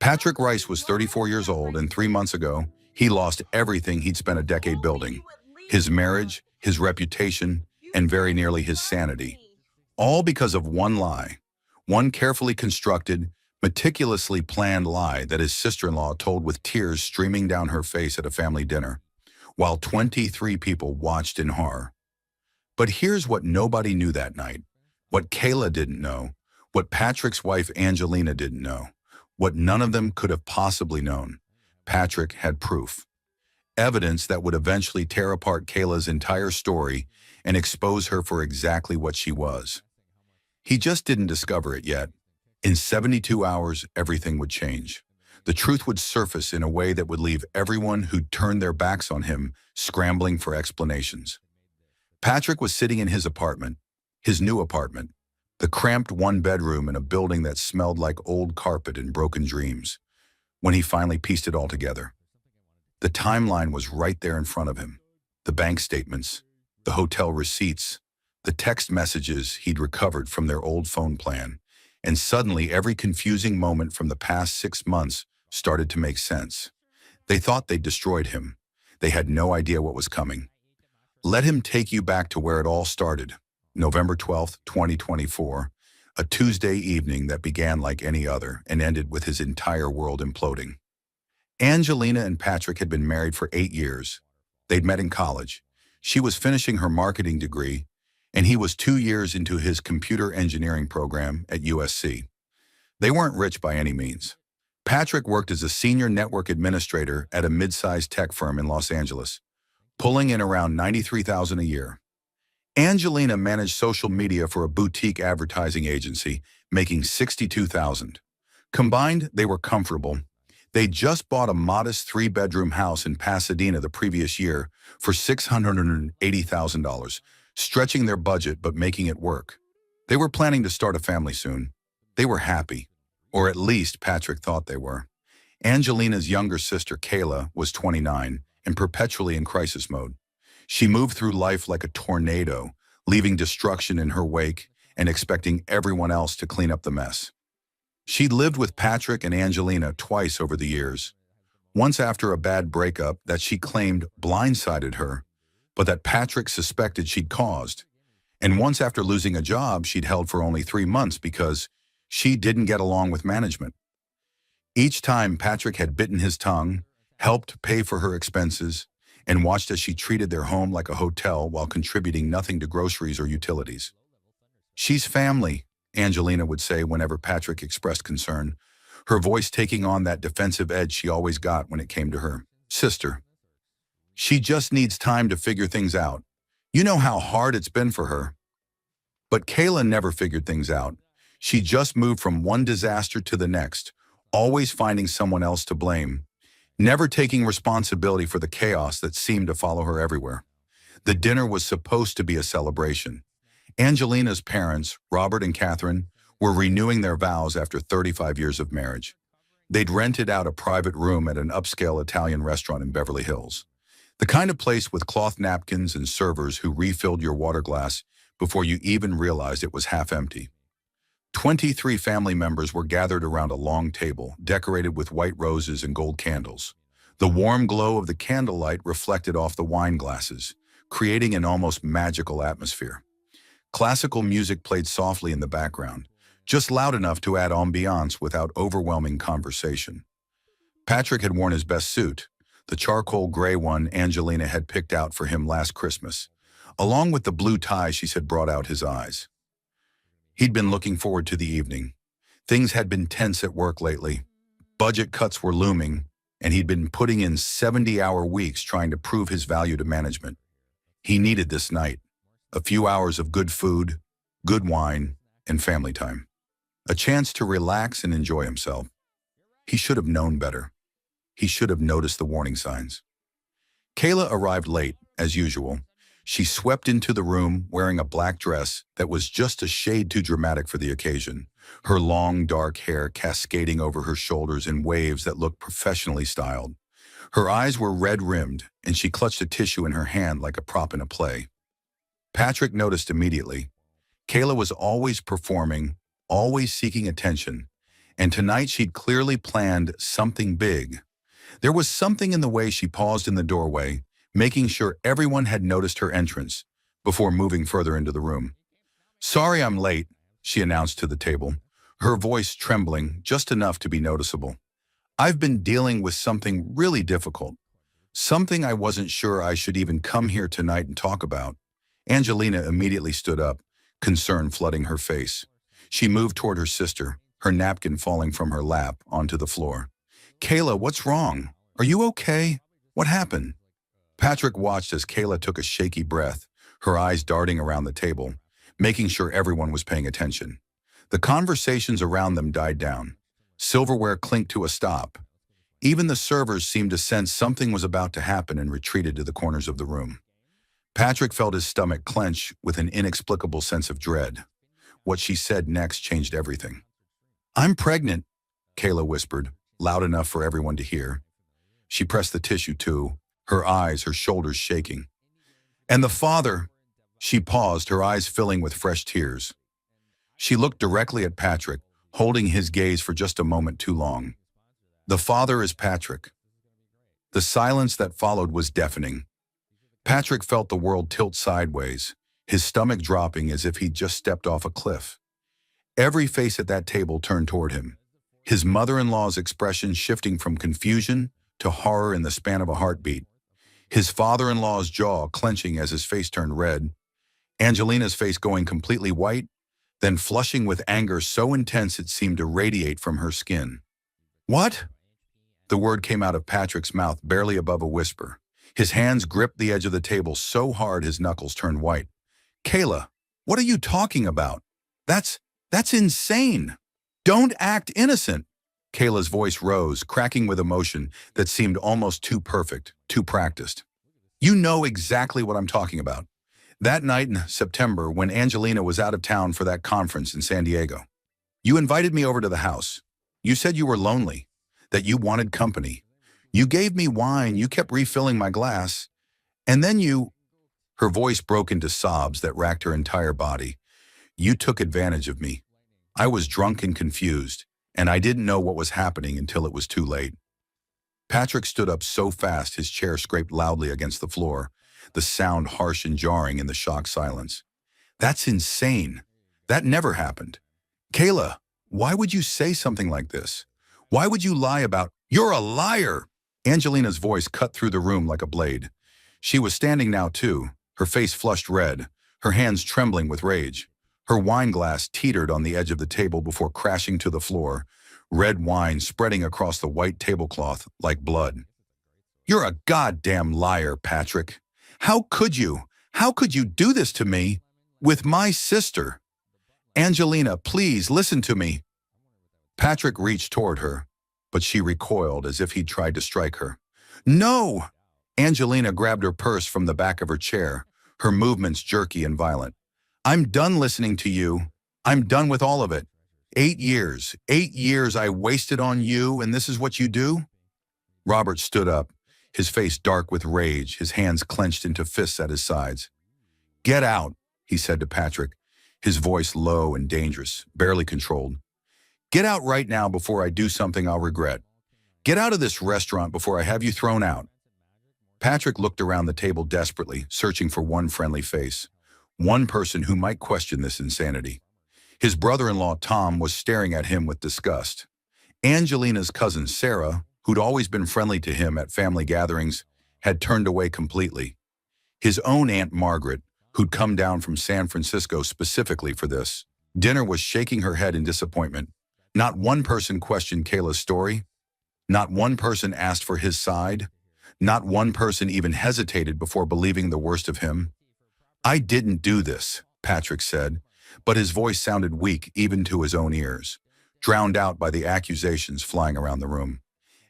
Patrick Rice was 34 years old, and 3 months ago, he lost everything he'd spent a decade building. His marriage, his reputation, and very nearly his sanity. All because of one lie. One carefully constructed, meticulously planned lie that his sister-in-law told with tears streaming down her face at a family dinner, while 23 people watched in horror. But here's what nobody knew that night. What Kayla didn't know. What Patrick's wife Angelina didn't know. What none of them could have possibly known. Patrick had proof. Evidence that would eventually tear apart Kayla's entire story and expose her for exactly what she was. He just didn't discover it yet. In 72 hours, everything would change. The truth would surface in a way that would leave everyone who'd turned their backs on him scrambling for explanations. Patrick was sitting in his apartment, his new apartment, the cramped one-bedroom in a building that smelled like old carpet and broken dreams, when he finally pieced it all together. The timeline was right there in front of him. The bank statements, the hotel receipts, the text messages he'd recovered from their old phone plan, and suddenly every confusing moment from the past 6 months started to make sense. They thought they'd destroyed him. They had no idea what was coming. Let him take you back to where it all started. November 12th, 2024, a Tuesday evening that began like any other and ended with his entire world imploding. Angelina and Patrick had been married for 8 years. They'd met in college. She was finishing her marketing degree, and he was 2 years into his computer engineering program at USC. They weren't rich by any means. Patrick worked as a senior network administrator at a mid-sized tech firm in Los Angeles, pulling in around $93,000 a year. Angelina managed social media for a boutique advertising agency, making $62,000. Combined, they were comfortable. They just bought a modest 3-bedroom house in Pasadena the previous year for $680,000, stretching their budget but making it work. They were planning to start a family soon. They were happy, or at least Patrick thought they were. Angelina's younger sister, Kayla, was 29 and perpetually in crisis mode. She moved through life like a tornado, leaving destruction in her wake and expecting everyone else to clean up the mess. She'd lived with Patrick and Angelina twice over the years. Once after a bad breakup that she claimed blindsided her, but that Patrick suspected she'd caused. And once after losing a job she'd held for only 3 months because she didn't get along with management. Each time Patrick had bitten his tongue, helped pay for her expenses, and watched as she treated their home like a hotel while contributing nothing to groceries or utilities. "She's family," Angelina would say whenever Patrick expressed concern, her voice taking on that defensive edge she always got when it came to her sister. "She just needs time to figure things out. You know how hard it's been for her." But Kayla never figured things out. She just moved from one disaster to the next, always finding someone else to blame, never taking responsibility for the chaos that seemed to follow her everywhere. The dinner was supposed to be a celebration. Angelina's parents, Robert and Catherine, were renewing their vows after 35 years of marriage. They'd rented out a private room at an upscale Italian restaurant in Beverly Hills. The kind of place with cloth napkins and servers who refilled your water glass before you even realized it was half empty. 23 family members were gathered around a long table, decorated with white roses and gold candles. The warm glow of the candlelight reflected off the wine glasses, creating an almost magical atmosphere. Classical music played softly in the background, just loud enough to add ambiance without overwhelming conversation. Patrick had worn his best suit, the charcoal gray one Angelina had picked out for him last Christmas. Along with the blue tie she said brought out his eyes. He'd been looking forward to the evening. Things had been tense at work lately. Budget cuts were looming, and he'd been putting in 70-hour weeks trying to prove his value to management. He needed this night. A few hours of good food, good wine, and family time. A chance to relax and enjoy himself. He should have known better. He should have noticed the warning signs. Kayla arrived late, as usual. She swept into the room wearing a black dress that was just a shade too dramatic for the occasion, her long, dark hair cascading over her shoulders in waves that looked professionally styled. Her eyes were red-rimmed, and she clutched a tissue in her hand like a prop in a play. Patrick noticed immediately. Kayla was always performing, always seeking attention, and tonight she'd clearly planned something big. There was something in the way she paused in the doorway, making sure everyone had noticed her entrance, before moving further into the room. "Sorry I'm late," she announced to the table, her voice trembling just enough to be noticeable. "I've been dealing with something really difficult. Something I wasn't sure I should even come here tonight and talk about." Angelina immediately stood up, concern flooding her face. She moved toward her sister, her napkin falling from her lap onto the floor. "Kayla, what's wrong? Are you okay? What happened?" Patrick watched as Kayla took a shaky breath, her eyes darting around the table, making sure everyone was paying attention. The conversations around them died down. Silverware clinked to a stop. Even the servers seemed to sense something was about to happen and retreated to the corners of the room. Patrick felt his stomach clench with an inexplicable sense of dread. What she said next changed everything. "I'm pregnant," Kayla whispered, loud enough for everyone to hear. She pressed the tissue too, her eyes, her shoulders shaking. "And the father—" She paused, her eyes filling with fresh tears. She looked directly at Patrick, holding his gaze for just a moment too long. "The father is Patrick." The silence that followed was deafening. Patrick felt the world tilt sideways, his stomach dropping as if he'd just stepped off a cliff. Every face at that table turned toward him, his mother-in-law's expression shifting from confusion to horror in the span of a heartbeat, his father-in-law's jaw clenching as his face turned red, Angelina's face going completely white, then flushing with anger so intense it seemed to radiate from her skin. "What?" The word came out of Patrick's mouth barely above a whisper. His hands gripped the edge of the table so hard his knuckles turned white. "Kayla, what are you talking about? That's insane. Don't act innocent." Kayla's voice rose, cracking with emotion that seemed almost too perfect, too practiced. "You know exactly what I'm talking about. That night in September when Angelina was out of town for that conference in San Diego. You invited me over to the house. You said you were lonely, that you wanted company. You gave me wine, you kept refilling my glass, and then you—" Her voice broke into sobs that racked her entire body. "You took advantage of me. I was drunk and confused, and I didn't know what was happening until it was too late." Patrick stood up so fast his chair scraped loudly against the floor, the sound harsh and jarring in the shocked silence. "That's insane. That never happened. Kayla, why would you say something like this? Why would you lie about—" "You're a liar!" Angelina's voice cut through the room like a blade. She was standing now too, her face flushed red, her hands trembling with rage. Her wine glass teetered on the edge of the table before crashing to the floor, red wine spreading across the white tablecloth like blood. "You're a goddamn liar, Patrick. How could you? How could you do this to me? With my sister? Angelina, please listen to me." Patrick reached toward her, but she recoiled as if he'd tried to strike her. "No!" Angelina grabbed her purse from the back of her chair, her movements jerky and violent. "I'm done listening to you. I'm done with all of it. 8 years I wasted on you, and this is what you do?" Robert stood up, his face dark with rage, his hands clenched into fists at his sides. "Get out," he said to Patrick, his voice low and dangerous, barely controlled. "Get out right now before I do something I'll regret. Get out of this restaurant before I have you thrown out." Patrick looked around the table desperately, searching for one friendly face, one person who might question this insanity. His brother-in-law, Tom, was staring at him with disgust. Angelina's cousin, Sarah, who'd always been friendly to him at family gatherings, had turned away completely. His own Aunt Margaret, who'd come down from San Francisco specifically for this dinner, was shaking her head in disappointment. Not one person questioned Kayla's story. Not one person asked for his side. Not one person even hesitated before believing the worst of him. "I didn't do this," Patrick said, but his voice sounded weak even to his own ears, drowned out by the accusations flying around the room.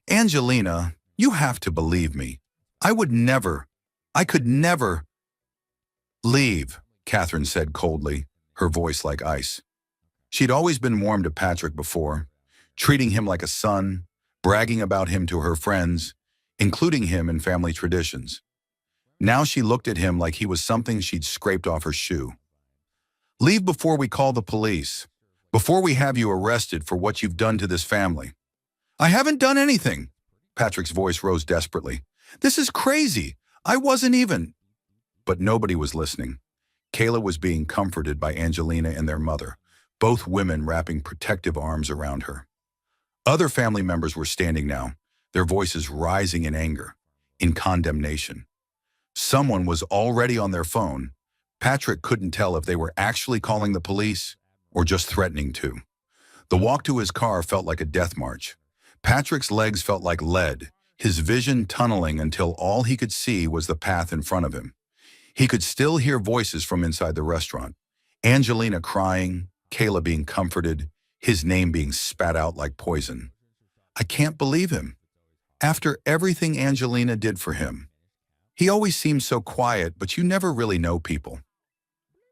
"Angelina, you have to believe me. I could never—" "Leave," Catherine said coldly, her voice like ice. She'd always been warm to Patrick before, treating him like a son, bragging about him to her friends, including him in family traditions. Now she looked at him like he was something she'd scraped off her shoe. "Leave before we call the police. before we have you arrested for what you've done to this family." "I haven't done anything." Patrick's voice rose desperately. "This is crazy. I wasn't even—" But nobody was listening. Kayla was being comforted by Angelina and their mother, both women wrapping protective arms around her. Other family members were standing now, their voices rising in anger, in condemnation. Someone was already on their phone. Patrick couldn't tell if they were actually calling the police or just threatening to. The walk to his car felt like a death march. Patrick's legs felt like lead, his vision tunneling until all he could see was the path in front of him. He could still hear voices from inside the restaurant. Angelina crying, Kayla being comforted, his name being spat out like poison. I can't believe him. After everything Angelina did for him. He always seemed so quiet, but you never really know people.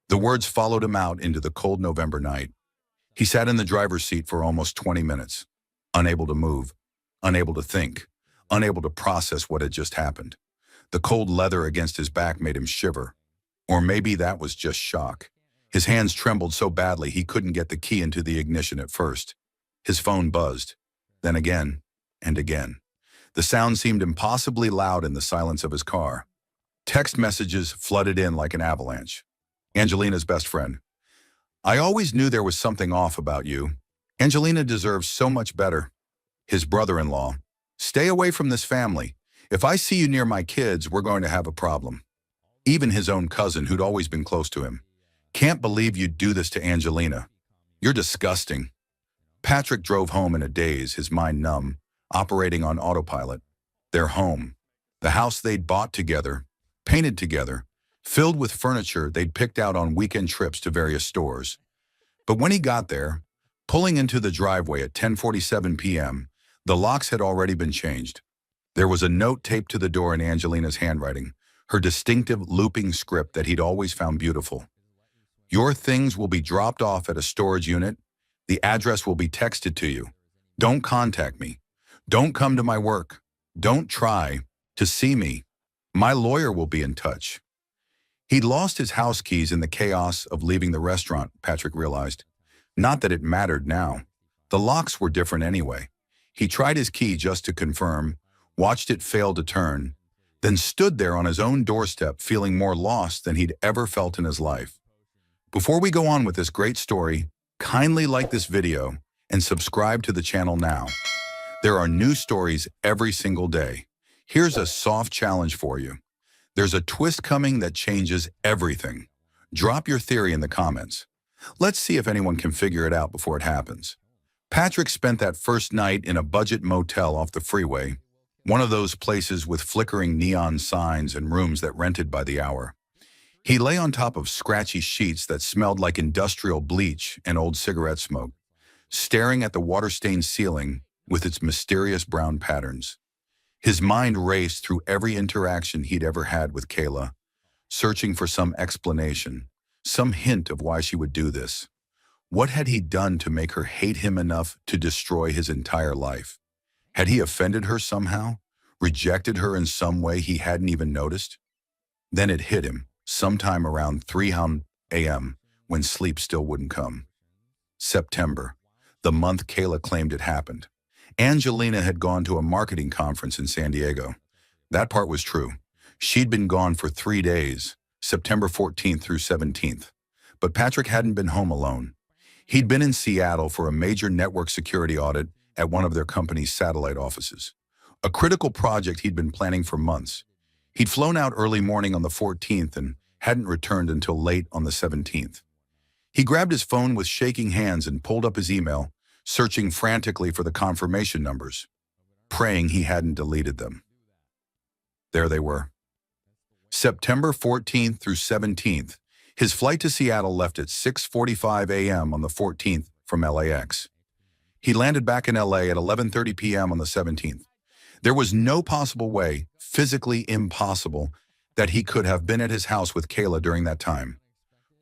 The words followed him out into the cold November night. He sat in the driver's seat for almost 20 minutes, unable to move, unable to think, unable to process what had just happened. The cold leather against his back made him shiver. Or maybe that was just shock. His hands trembled so badly he couldn't get the key into the ignition at first. His phone buzzed, then again and again. The sound seemed impossibly loud in the silence of his car. Text messages flooded in like an avalanche. Angelina's best friend. "I always knew there was something off about you. Angelina deserves so much better." His brother-in-law. "Stay away from this family. If I see you near my kids, we're going to have a problem." Even his own cousin, who'd always been close to him. "Can't believe you'd do this to Angelina. You're disgusting." Patrick drove home in a daze, his mind numb, operating on autopilot. Their home, the house they'd bought together, painted together, filled with furniture they'd picked out on weekend trips to various stores. But when he got there, pulling into the driveway at 10:47 p.m., the locks had already been changed. There was a note taped to the door in Angelina's handwriting, her distinctive looping script that he'd always found beautiful. "Your things will be dropped off at a storage unit. The address will be texted to you. Don't contact me. Don't come to my work. Don't try to see me. My lawyer will be in touch." He'd lost his house keys in the chaos of leaving the restaurant, Patrick realized. Not that it mattered now. The locks were different anyway. He tried his key just to confirm, watched it fail to turn, then stood there on his own doorstep feeling more lost than he'd ever felt in his life. Before we go on with this great story, kindly like this video and subscribe to the channel now. There are new stories every single day. Here's a soft challenge for you. There's a twist coming that changes everything. Drop your theory in the comments. Let's see if anyone can figure it out before it happens. Patrick spent that first night in a budget motel off the freeway, one of those places with flickering neon signs and rooms that rented by the hour. He lay on top of scratchy sheets that smelled like industrial bleach and old cigarette smoke, staring at the water-stained ceiling with its mysterious brown patterns. His mind raced through every interaction he'd ever had with Kayla, searching for some explanation, some hint of why she would do this. What had he done to make her hate him enough to destroy his entire life? Had he offended her somehow? Rejected her in some way he hadn't even noticed? Then it hit him, sometime around 3 a.m., when sleep still wouldn't come. September, the month Kayla claimed it happened. Angelina had gone to a marketing conference in San Diego. That part was true. She'd been gone for 3 days, September 14th through 17th. But Patrick hadn't been home alone. He'd been in Seattle for a major network security audit at one of their company's satellite offices. A critical project he'd been planning for months. He'd flown out early morning on the 14th and hadn't returned until late on the 17th. He grabbed his phone with shaking hands and pulled up his email, searching frantically for the confirmation numbers, praying he hadn't deleted them. There they were. September 14th through 17th, his flight to Seattle left at 6:45 a.m. on the 14th from LAX. He landed back in LA at 11:30 p.m. on the 17th. There was no possible way, physically impossible, that he could have been at his house with Kayla during that time.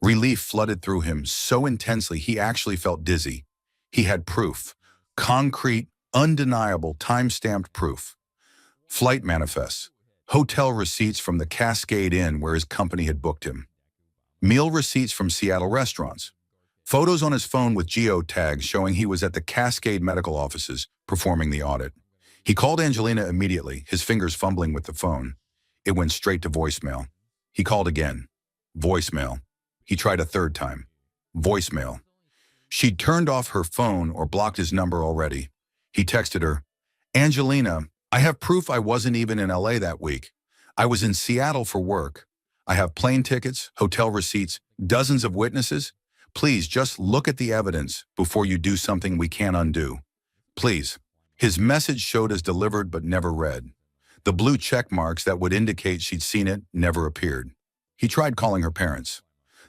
Relief flooded through him so intensely he actually felt dizzy. He had proof, concrete, undeniable, time-stamped proof. Flight manifests, hotel receipts from the Cascade Inn where his company had booked him, meal receipts from Seattle restaurants, Photos on his phone with geotags showing he was at the Cascade medical offices performing the audit. He called Angelina immediately, his fingers fumbling with the phone. It went straight to voicemail. He called again. Voicemail. He tried a third time. Voicemail. She'd turned off her phone or blocked his number already. He texted her, Angelina, I have proof I wasn't even in LA that week. I was in Seattle for work. I have plane tickets, hotel receipts, dozens of witnesses. Please just look at the evidence before you do something we can't undo. Please. His message showed as delivered but never read. The blue check marks that would indicate she'd seen it never appeared. He tried calling her parents.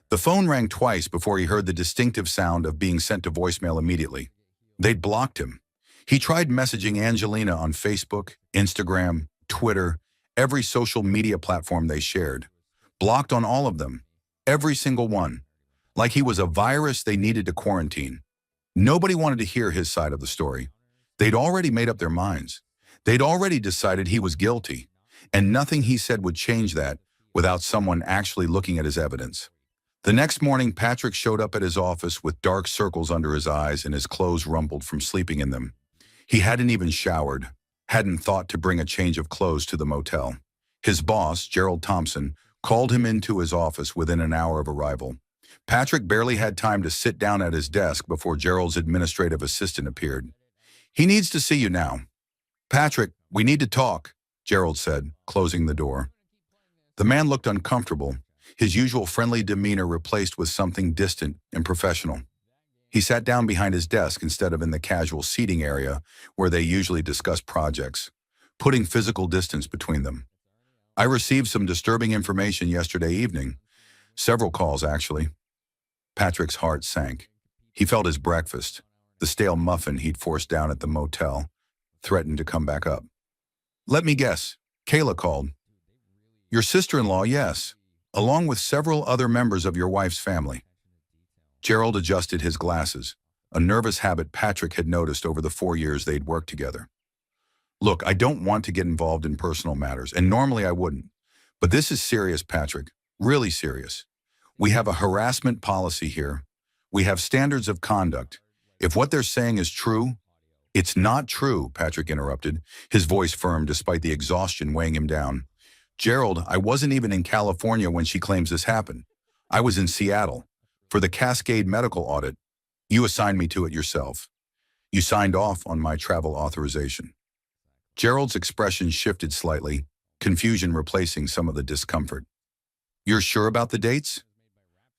The phone rang twice before he heard the distinctive sound of being sent to voicemail immediately. They'd blocked him. He tried messaging Angelina on Facebook, Instagram, Twitter, every social media platform they shared. Blocked on all of them. Every single one. Like he was a virus they needed to quarantine. Nobody wanted to hear his side of the story. They'd already made up their minds. They'd already decided he was guilty, and nothing he said would change that without someone actually looking at his evidence. The next morning, Patrick showed up at his office with dark circles under his eyes and his clothes rumpled from sleeping in them. He hadn't even showered, hadn't thought to bring a change of clothes to the motel. His boss, Gerald Thompson, called him into his office within an hour of arrival. Patrick barely had time to sit down at his desk before Gerald's administrative assistant appeared. He needs to see you now. Patrick, we need to talk, Gerald said, closing the door. The man looked uncomfortable, his usual friendly demeanor replaced with something distant and professional. He sat down behind his desk instead of in the casual seating area where they usually discuss projects, putting physical distance between them. I received some disturbing information yesterday evening. Several calls, actually. Patrick's heart sank. He felt his breakfast, the stale muffin he'd forced down at the motel, threatened to come back up. Let me guess. Kayla called. Your sister-in-law, yes, along with several other members of your wife's family. Gerald adjusted his glasses, a nervous habit Patrick had noticed over the 4 years they'd worked together. Look, I don't want to get involved in personal matters, and normally I wouldn't. But this is serious, Patrick, really serious. We have a harassment policy here. We have standards of conduct. If what they're saying is true, it's not true, Patrick interrupted, his voice firm despite the exhaustion weighing him down. Gerald, I wasn't even in California when she claims this happened. I was in Seattle for the Cascade medical audit. You assigned me to it yourself. You signed off on my travel authorization. Gerald's expression shifted slightly, confusion replacing some of the discomfort. You're sure about the dates?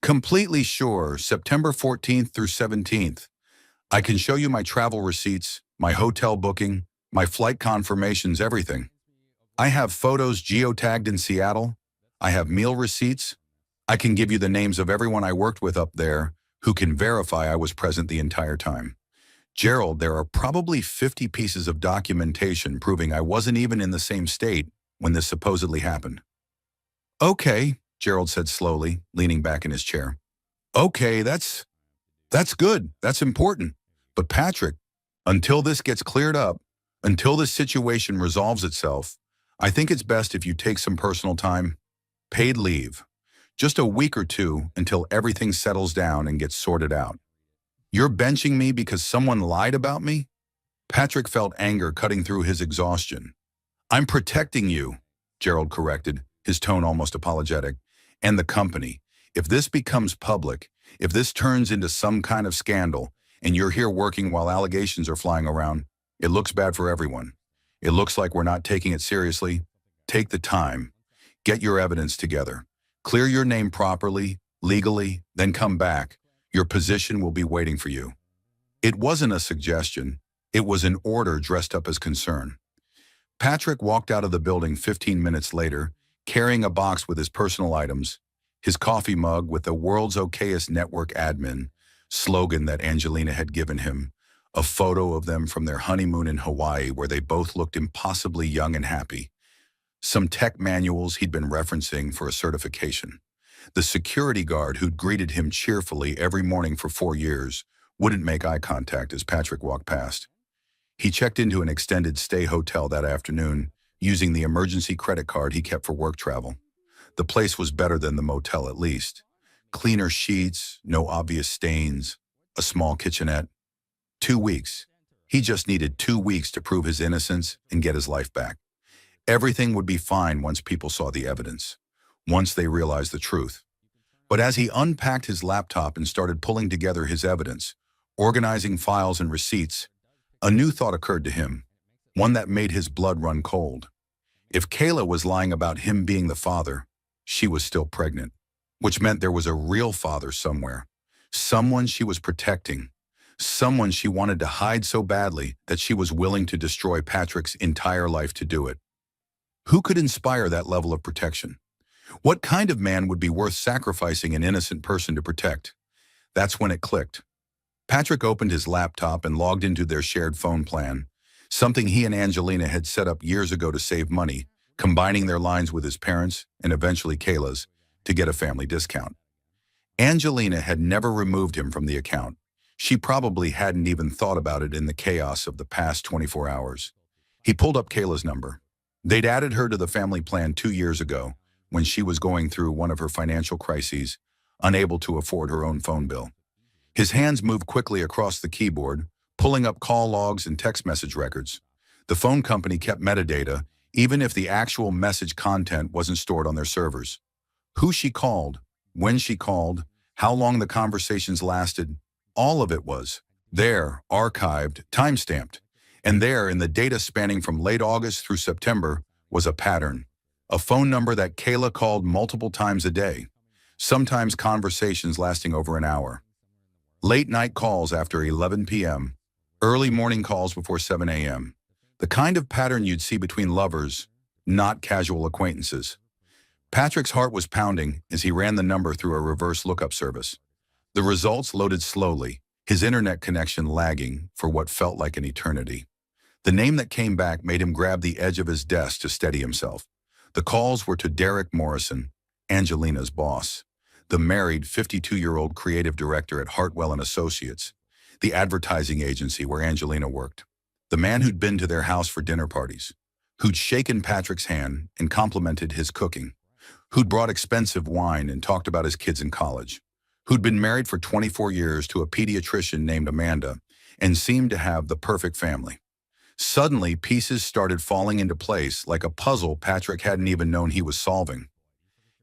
Completely sure, September 14th through 17th. I can show you my travel receipts, my hotel booking, my flight confirmations, everything. I have photos geotagged in Seattle. I have meal receipts. I can give you the names of everyone I worked with up there who can verify I was present the entire time. Gerald, there are probably 50 pieces of documentation proving I wasn't even in the same state when this supposedly happened. Okay, Gerald said slowly, leaning back in his chair. Okay, that's good. That's important. But Patrick, until this gets cleared up, until this situation resolves itself, I think it's best if you take some personal time, paid leave, just a week or two until everything settles down and gets sorted out. You're benching me because someone lied about me? Patrick felt anger cutting through his exhaustion. I'm protecting you, Gerald corrected, his tone almost apologetic, and the company. If this becomes public, if this turns into some kind of scandal, and you're here working while allegations are flying around, it looks bad for everyone. It looks like we're not taking it seriously. Take the time. Get your evidence together. Clear your name properly, legally, then come back. Your position will be waiting for you. It wasn't a suggestion. It was an order dressed up as concern. Patrick walked out of the building 15 minutes later, carrying a box with his personal items, his coffee mug with the world's okayest network admin slogan that Angelina had given him, a photo of them from their honeymoon in Hawaii where they both looked impossibly young and happy, some tech manuals he'd been referencing for a certification. The security guard who'd greeted him cheerfully every morning for 4 years wouldn't make eye contact as Patrick walked past. He checked into an extended stay hotel that afternoon, using the emergency credit card he kept for work travel. The place was better than the motel at least. Cleaner sheets, no obvious stains, a small kitchenette. 2 weeks. He just needed 2 weeks to prove his innocence and get his life back. Everything would be fine once people saw the evidence, once they realized the truth. But as he unpacked his laptop and started pulling together his evidence, organizing files and receipts, a new thought occurred to him, one that made his blood run cold. If Kayla was lying about him being the father, she was still pregnant, which meant there was a real father somewhere, someone she was protecting, someone she wanted to hide so badly that she was willing to destroy Patrick's entire life to do it. Who could inspire that level of protection? What kind of man would be worth sacrificing an innocent person to protect? That's when it clicked. Patrick opened his laptop and logged into their shared phone plan, something he and Angelina had set up years ago to save money, combining their lines with his parents and eventually Kayla's to get a family discount. Angelina had never removed him from the account. She probably hadn't even thought about it in the chaos of the past 24 hours. He pulled up Kayla's number. They'd added her to the family plan 2 years ago when she was going through one of her financial crises, unable to afford her own phone bill. His hands moved quickly across the keyboard, pulling up call logs and text message records. The phone company kept metadata, even if the actual message content wasn't stored on their servers. Who she called, when she called, how long the conversations lasted, all of it was there, archived, time-stamped. And there, in the data spanning from late August through September, was a pattern. A phone number that Kayla called multiple times a day, sometimes conversations lasting over an hour. Late night calls after 11 p.m., early morning calls before 7 a.m. The kind of pattern you'd see between lovers, not casual acquaintances. Patrick's heart was pounding as he ran the number through a reverse lookup service. The results loaded slowly, his internet connection lagging for what felt like an eternity. The name that came back made him grab the edge of his desk to steady himself. The calls were to Derek Morrison, Angelina's boss, the married 52-year-old creative director at Hartwell & Associates, the advertising agency where Angelina worked. The man who'd been to their house for dinner parties, who'd shaken Patrick's hand and complimented his cooking, who'd brought expensive wine and talked about his kids in college, who'd been married for 24 years to a pediatrician named Amanda and seemed to have the perfect family. Suddenly, pieces started falling into place like a puzzle Patrick hadn't even known he was solving.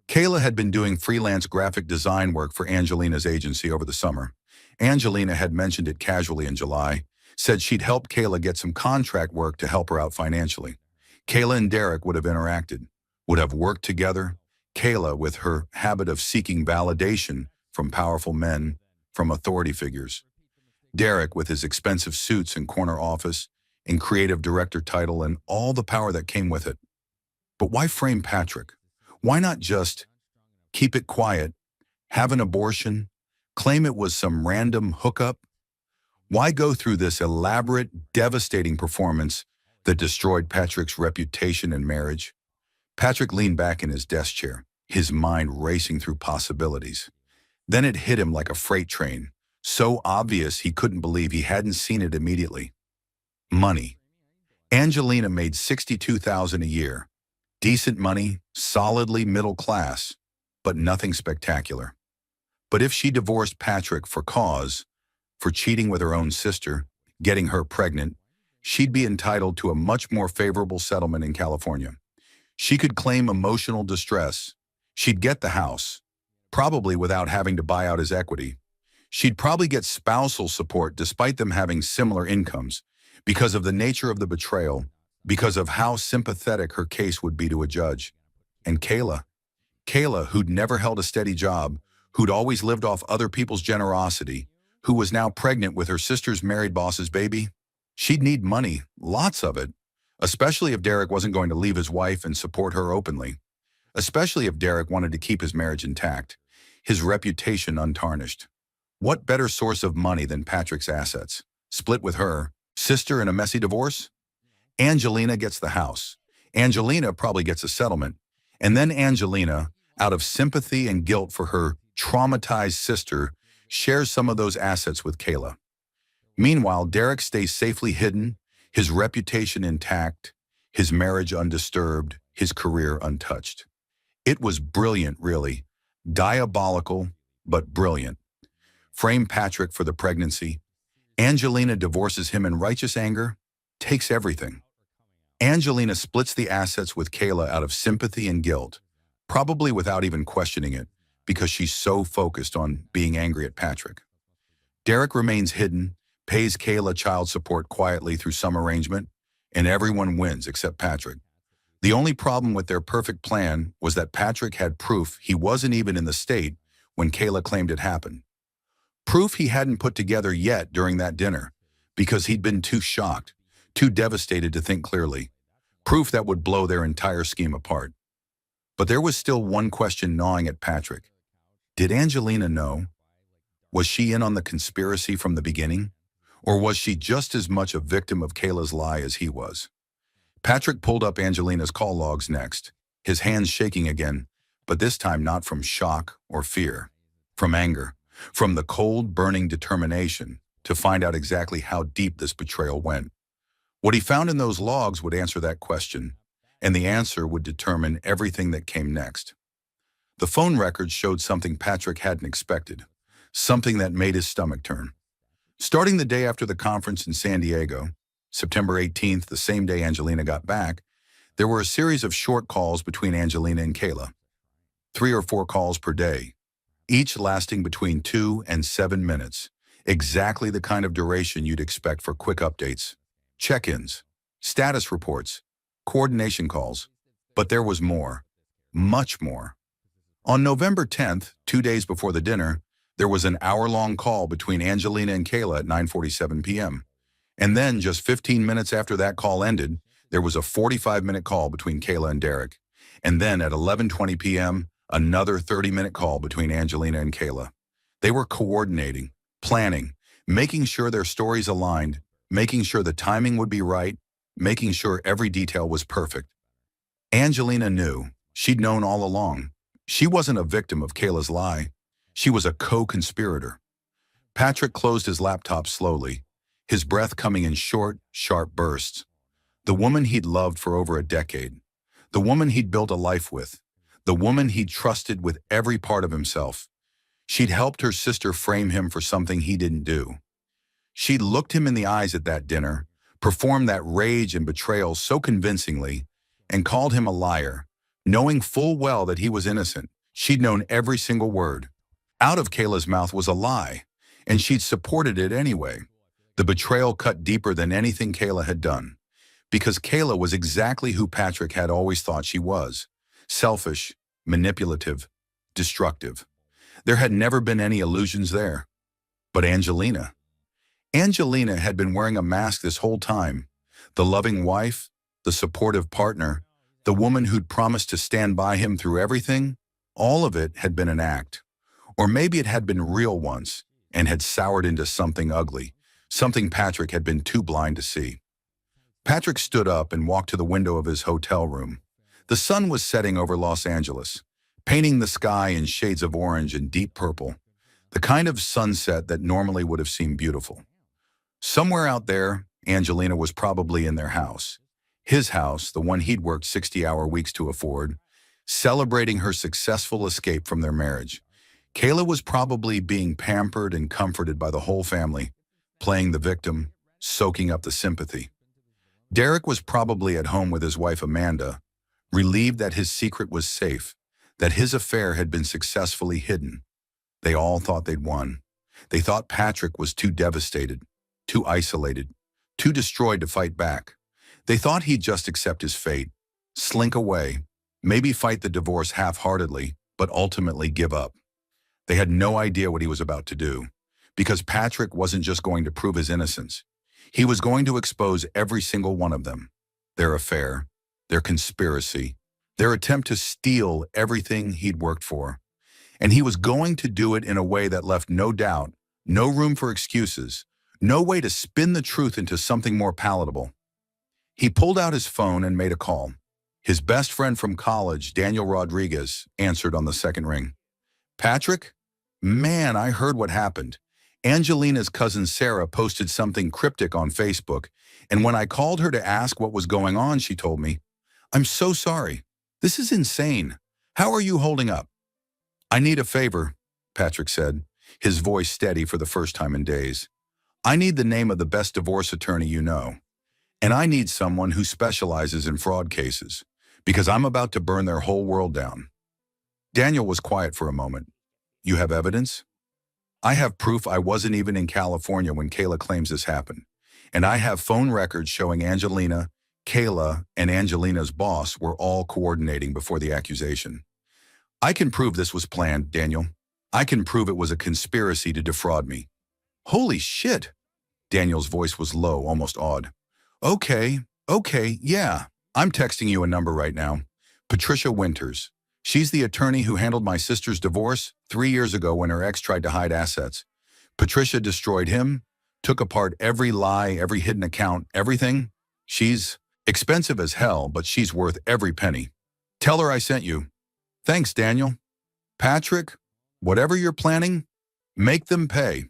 Kayla had been doing freelance graphic design work for Angelina's agency over the summer. Angelina had mentioned it casually in July, said she'd help Kayla get some contract work to help her out financially. Kayla and Derek would have interacted, would have worked together. Kayla, with her habit of seeking validation from powerful men, from authority figures. Derek, with his expensive suits and corner office, and creative director title and all the power that came with it. But why frame Patrick? Why not just keep it quiet, have an abortion, claim it was some random hookup? Why go through this elaborate, devastating performance that destroyed Patrick's reputation and marriage? Patrick leaned back in his desk chair, his mind racing through possibilities. Then it hit him like a freight train, so obvious he couldn't believe he hadn't seen it immediately. Money. Angelina made $62,000 a year. Decent money, solidly middle class, but nothing spectacular. But if she divorced Patrick for cause, for cheating with her own sister, getting her pregnant, she'd be entitled to a much more favorable settlement in California. She could claim emotional distress. She'd get the house, probably without having to buy out his equity. She'd probably get spousal support despite them having similar incomes, because of the nature of the betrayal, because of how sympathetic her case would be to a judge. And Kayla, who'd never held a steady job, who'd always lived off other people's generosity, who was now pregnant with her sister's married boss's baby, she'd need money, lots of it, especially if Derek wasn't going to leave his wife and support her openly, especially if Derek wanted to keep his marriage intact, his reputation untarnished. What better source of money than Patrick's assets, split with her, sister in a messy divorce? Angelina gets the house. Angelina probably gets a settlement. And then Angelina, out of sympathy and guilt for her traumatized sister, shares some of those assets with Kayla. Meanwhile, Derek stays safely hidden, his reputation intact, his marriage undisturbed, his career untouched. It was brilliant, really. Diabolical, but brilliant. Frame Patrick for the pregnancy. Angelina divorces him in righteous anger, takes everything. Angelina splits the assets with Kayla out of sympathy and guilt, probably without even questioning it, because she's so focused on being angry at Patrick. Derek remains hidden, pays Kayla child support quietly through some arrangement, and everyone wins except Patrick. The only problem with their perfect plan was that Patrick had proof he wasn't even in the state when Kayla claimed it happened. Proof he hadn't put together yet during that dinner, because he'd been too shocked, too devastated to think clearly. Proof that would blow their entire scheme apart. But there was still one question gnawing at Patrick. Did Angelina know? Was she in on the conspiracy from the beginning? Or was she just as much a victim of Kayla's lie as he was? Patrick pulled up Angelina's call logs next, his hands shaking again, but this time not from shock or fear, from anger, from the cold, burning determination to find out exactly how deep this betrayal went. What he found in those logs would answer that question, and the answer would determine everything that came next. The phone records showed something Patrick hadn't expected, something that made his stomach turn. Starting the day after the conference in San Diego, September 18th, the same day Angelina got back, there were a series of short calls between Angelina and Kayla. 3 or 4 calls per day, each lasting between 2 and 7 minutes, exactly the kind of duration you'd expect for quick updates, check-ins, status reports, coordination calls. But there was more, much more. On November 10th, 2 days before the dinner, there was an hour-long call between Angelina and Kayla at 9:47 p.m. And then, just 15 minutes after that call ended, there was a 45-minute call between Kayla and Derek. And then at 11:20 p.m., another 30-minute call between Angelina and Kayla. They were coordinating, planning, making sure their stories aligned, making sure the timing would be right, making sure every detail was perfect. Angelina knew. She'd known all along. She wasn't a victim of Kayla's lie. She was a co-conspirator. Patrick closed his laptop slowly, his breath coming in short, sharp bursts. The woman he'd loved for over a decade. The woman he'd built a life with. The woman he'd trusted with every part of himself. She'd helped her sister frame him for something he didn't do. She'd looked him in the eyes at that dinner, performed that rage and betrayal so convincingly, and called him a liar, knowing full well that he was innocent. She'd known every single word. Out of Kayla's mouth was a lie, and she'd supported it anyway. The betrayal cut deeper than anything Kayla had done, because Kayla was exactly who Patrick had always thought she was: selfish, manipulative, destructive. There had never been any illusions there. But Angelina had been wearing a mask this whole time. The loving wife, the supportive partner, the woman who'd promised to stand by him through everything, all of it had been an act. Or maybe it had been real once and had soured into something ugly, something Patrick had been too blind to see. Patrick stood up and walked to the window of his hotel room. The sun was setting over Los Angeles, painting the sky in shades of orange and deep purple, the kind of sunset that normally would have seemed beautiful. Somewhere out there, Angelina was probably in their house. His house, the one he'd worked 60-hour weeks to afford, celebrating her successful escape from their marriage. Kayla was probably being pampered and comforted by the whole family, playing the victim, soaking up the sympathy. Derek was probably at home with his wife Amanda, relieved that his secret was safe, that his affair had been successfully hidden. They all thought they'd won. They thought Patrick was too devastated, too isolated, too destroyed to fight back. They thought he'd just accept his fate, slink away, maybe fight the divorce half-heartedly, but ultimately give up. They had no idea what he was about to do, because Patrick wasn't just going to prove his innocence. He was going to expose every single one of them, their affair, their conspiracy, their attempt to steal everything he'd worked for. And he was going to do it in a way that left no doubt, no room for excuses, no way to spin the truth into something more palatable. He pulled out his phone and made a call. His best friend from college, Daniel Rodriguez, answered on the second ring. "Patrick? Man, I heard what happened. Angelina's cousin Sarah posted something cryptic on Facebook, and when I called her to ask what was going on, she told me, 'I'm so sorry. This is insane. How are you holding up?' I need a favor. Patrick said, his voice steady for the first time in days. I need the name of the best divorce attorney you know. And I need someone who specializes in fraud cases, because I'm about to burn their whole world down. Daniel was quiet for a moment. You have evidence? I have proof I wasn't even in California when Kayla claims this happened. And I have phone records showing Angelina, Kayla, and Angelina's boss were all coordinating before the accusation. I can prove this was planned, Daniel. I can prove it was a conspiracy to defraud me. Holy shit! Daniel's voice was low, almost awed. Okay, yeah. I'm texting you a number right now. Patricia Winters. She's the attorney who handled my sister's divorce 3 years ago when her ex tried to hide assets. Patricia destroyed him, took apart every lie, every hidden account, everything. She's expensive as hell, but she's worth every penny. Tell her I sent you. Thanks, Daniel. Patrick, whatever you're planning, make them pay.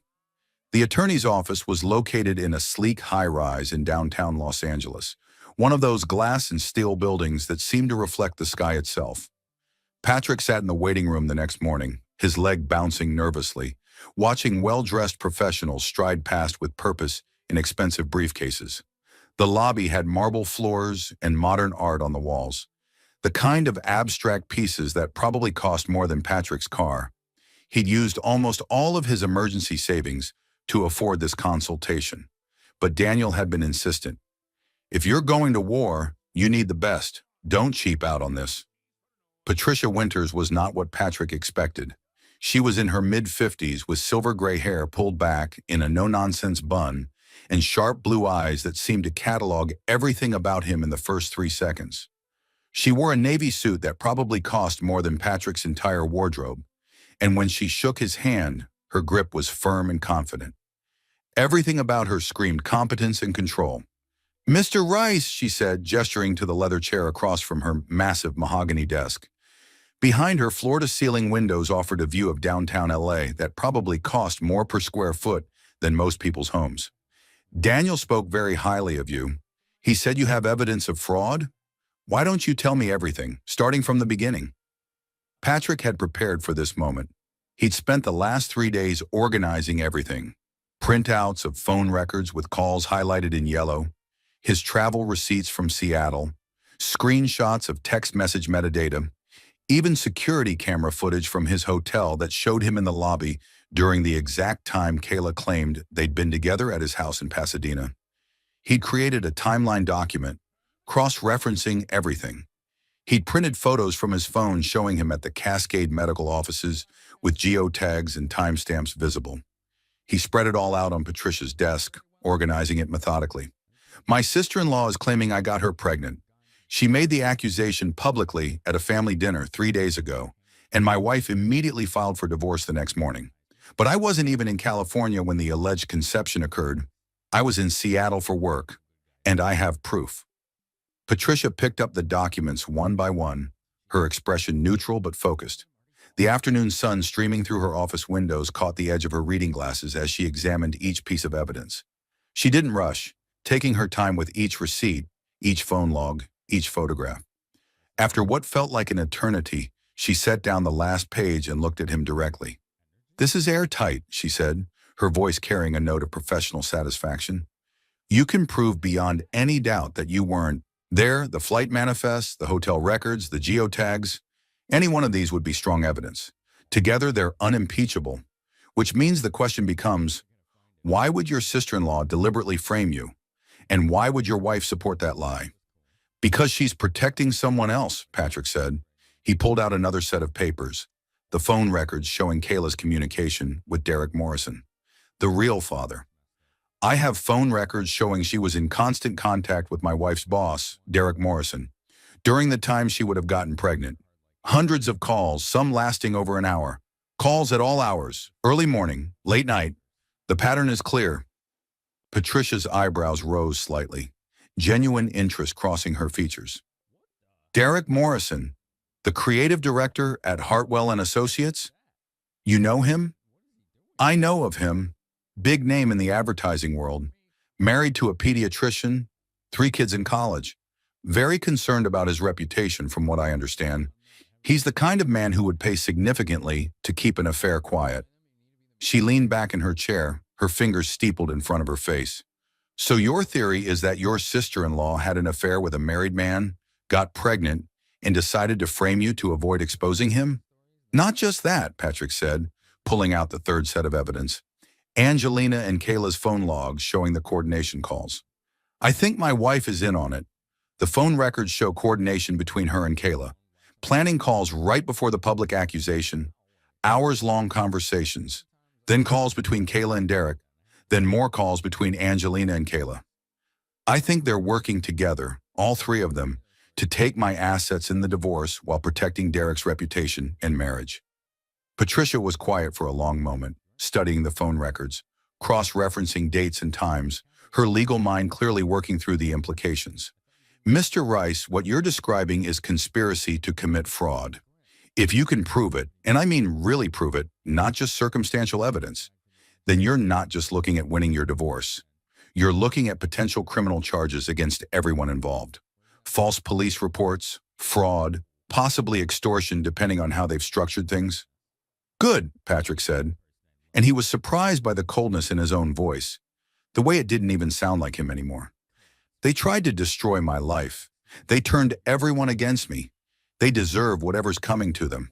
The attorney's office was located in a sleek high-rise in downtown Los Angeles, one of those glass and steel buildings that seemed to reflect the sky itself. Patrick sat in the waiting room the next morning, his leg bouncing nervously, watching well-dressed professionals stride past with purpose in expensive briefcases. The lobby had marble floors and modern art on the walls, the kind of abstract pieces that probably cost more than Patrick's car. He'd used almost all of his emergency savings to afford this consultation, but Daniel had been insistent. If you're going to war, you need the best. Don't cheap out on this. Patricia Winters was not what Patrick expected. She was in her mid-50s with silver gray hair pulled back in a no-nonsense bun and sharp blue eyes that seemed to catalog everything about him in the first 3 seconds. She wore a navy suit that probably cost more than Patrick's entire wardrobe, and when she shook his hand, her grip was firm and confident. Everything about her screamed competence and control. Mr. Rice, she said, gesturing to the leather chair across from her massive mahogany desk. Behind her, floor-to-ceiling windows offered a view of downtown LA that probably cost more per square foot than most people's homes. Daniel spoke very highly of you. He said you have evidence of fraud? Why don't you tell me everything, starting from the beginning? Patrick had prepared for this moment. He'd spent the last 3 days organizing everything. Printouts of phone records with calls highlighted in yellow, his travel receipts from Seattle, screenshots of text message metadata, even security camera footage from his hotel that showed him in the lobby during the exact time Kayla claimed they'd been together at his house in Pasadena. He'd created a timeline document, cross-referencing everything. He'd printed photos from his phone showing him at the Cascade medical offices with geotags and timestamps visible. He spread it all out on Patricia's desk, organizing it methodically. My sister-in-law is claiming I got her pregnant. She made the accusation publicly at a family dinner 3 days ago, and my wife immediately filed for divorce the next morning. But I wasn't even in California when the alleged conception occurred. I was in Seattle for work, and I have proof. Patricia picked up the documents one by one, her expression neutral but focused. The afternoon sun streaming through her office windows caught the edge of her reading glasses as she examined each piece of evidence. She didn't rush, taking her time with each receipt, each phone log, each photograph. After what felt like an eternity, she set down the last page and looked at him directly. This is airtight, she said, her voice carrying a note of professional satisfaction. You can prove beyond any doubt that you weren't there. The flight manifests, the hotel records, the geotags. Any one of these would be strong evidence. Together, they're unimpeachable, which means the question becomes, why would your sister-in-law deliberately frame you? And why would your wife support that lie? Because she's protecting someone else, Patrick said. He pulled out another set of papers, the phone records showing Kayla's communication with Derek Morrison, the real father. I have phone records showing she was in constant contact with my wife's boss, Derek Morrison, during the time she would have gotten pregnant. Hundreds of calls, some lasting over an hour. Calls at all hours, early morning, late night. The pattern is clear. Patricia's eyebrows rose slightly, genuine interest crossing her features. Derek Morrison, the creative director at Hartwell and Associates? You know him? I know of him. Big name in the advertising world. Married to a pediatrician, 3 kids in college. Very concerned about his reputation from what I understand. He's the kind of man who would pay significantly to keep an affair quiet. She leaned back in her chair, her fingers steepled in front of her face. So your theory is that your sister-in-law had an affair with a married man, got pregnant, and decided to frame you to avoid exposing him? Not just that, Patrick said, pulling out the third set of evidence. Angelina and Kayla's phone logs showing the coordination calls. I think my wife is in on it. The phone records show coordination between her and Kayla. Planning calls right before the public accusation, hours-long conversations, then calls between Kayla and Derek, then more calls between Angelina and Kayla. I think they're working together, all three of them, to take my assets in the divorce while protecting Derek's reputation and marriage. Patricia was quiet for a long moment, studying the phone records, cross-referencing dates and times, her legal mind clearly working through the implications. Mr. Rice, what you're describing is conspiracy to commit fraud. If you can prove it, and I mean really prove it, not just circumstantial evidence, then you're not just looking at winning your divorce. You're looking at potential criminal charges against everyone involved. False police reports, fraud, possibly extortion depending on how they've structured things. Good, Patrick said, and he was surprised by the coldness in his own voice, the way it didn't even sound like him anymore. They tried to destroy my life. They turned everyone against me. They deserve whatever's coming to them.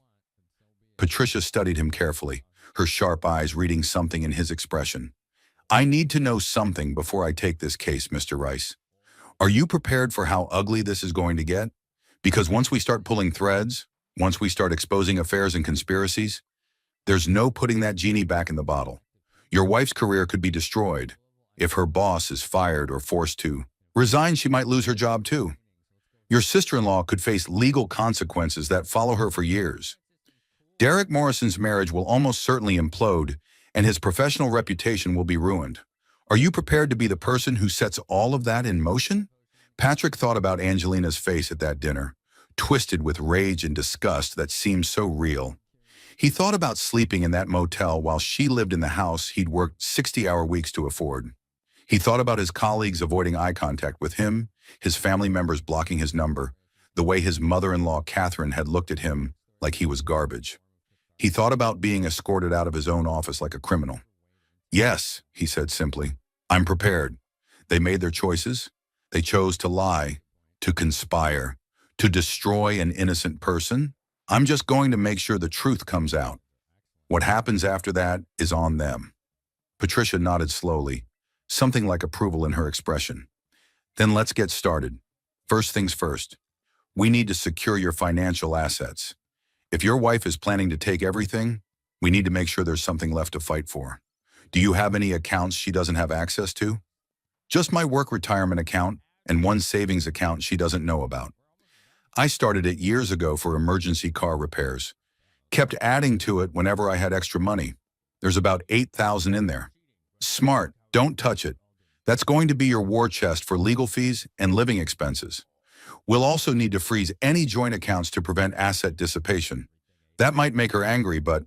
Patricia studied him carefully, her sharp eyes reading something in his expression. I need to know something before I take this case, Mr. Rice. Are you prepared for how ugly this is going to get? Because once we start pulling threads, once we start exposing affairs and conspiracies, there's no putting that genie back in the bottle. Your wife's career could be destroyed. If her boss is fired or forced to resign, she might lose her job too. Your sister-in-law could face legal consequences that follow her for years. Derek Morrison's marriage will almost certainly implode, and his professional reputation will be ruined. Are you prepared to be the person who sets all of that in motion? Patrick thought about Angelina's face at that dinner, twisted with rage and disgust that seemed so real. He thought about sleeping in that motel while she lived in the house he'd worked 60-hour weeks to afford. He thought about his colleagues avoiding eye contact with him, his family members blocking his number, the way his mother-in-law Catherine had looked at him like he was garbage. He thought about being escorted out of his own office like a criminal. Yes, he said simply, I'm prepared. They made their choices. They chose to lie, to conspire, to destroy an innocent person. I'm just going to make sure the truth comes out. What happens after that is on them. Patricia nodded slowly, something like approval in her expression. Then let's get started. First things first. We need to secure your financial assets. If your wife is planning to take everything, we need to make sure there's something left to fight for. Do you have any accounts she doesn't have access to? Just my work retirement account and one savings account she doesn't know about. I started it years ago for emergency car repairs. Kept adding to it whenever I had extra money. There's about $8,000 in there. Smart, don't touch it. That's going to be your war chest for legal fees and living expenses. We'll also need to freeze any joint accounts to prevent asset dissipation. That might make her angry, but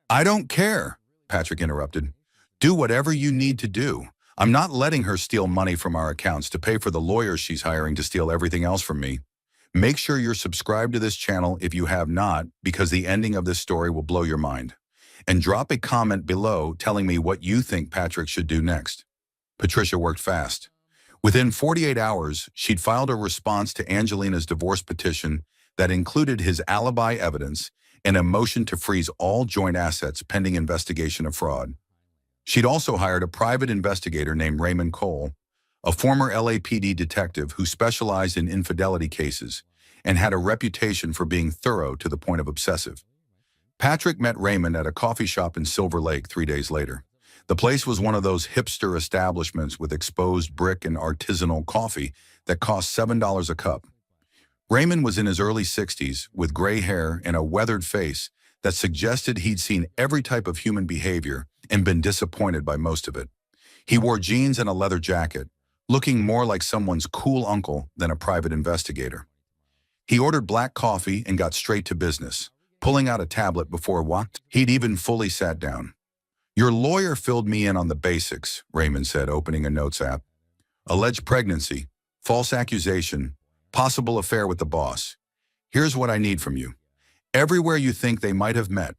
I don't care, Patrick interrupted. Do whatever you need to do. I'm not letting her steal money from our accounts to pay for the lawyers she's hiring to steal everything else from me. Make sure you're subscribed to this channel if you have not, because the ending of this story will blow your mind. And drop a comment below telling me what you think Patrick should do next. Patricia worked fast. Within 48 hours, she'd filed a response to Angelina's divorce petition that included his alibi evidence and a motion to freeze all joint assets pending investigation of fraud. She'd also hired a private investigator named Raymond Cole, a former LAPD detective who specialized in infidelity cases and had a reputation for being thorough to the point of obsessive. Patrick met Raymond at a coffee shop in Silver Lake 3 days later. The place was one of those hipster establishments with exposed brick and artisanal coffee that cost $7 a cup. Raymond was in his early 60s with gray hair and a weathered face that suggested he'd seen every type of human behavior and been disappointed by most of it. He wore jeans and a leather jacket, looking more like someone's cool uncle than a private investigator. He ordered black coffee and got straight to business, pulling out a tablet before he'd even fully sat down. Your lawyer filled me in on the basics, Raymond said, opening a notes app. Alleged pregnancy, false accusation, possible affair with the boss. Here's what I need from you. Everywhere you think they might have met.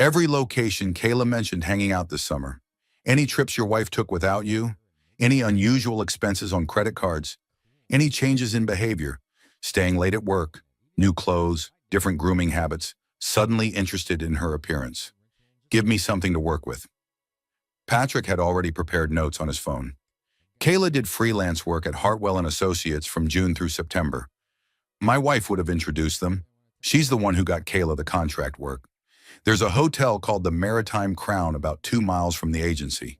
Every location Kayla mentioned hanging out this summer. Any trips your wife took without you? Any unusual expenses on credit cards? Any changes in behavior? Staying late at work, new clothes, different grooming habits, suddenly interested in her appearance. Give me something to work with. Patrick had already prepared notes on his phone. Kayla did freelance work at Hartwell & Associates from June through September. My wife would have introduced them. She's the one who got Kayla the contract work. There's a hotel called the Maritime Crown about 2 miles from the agency.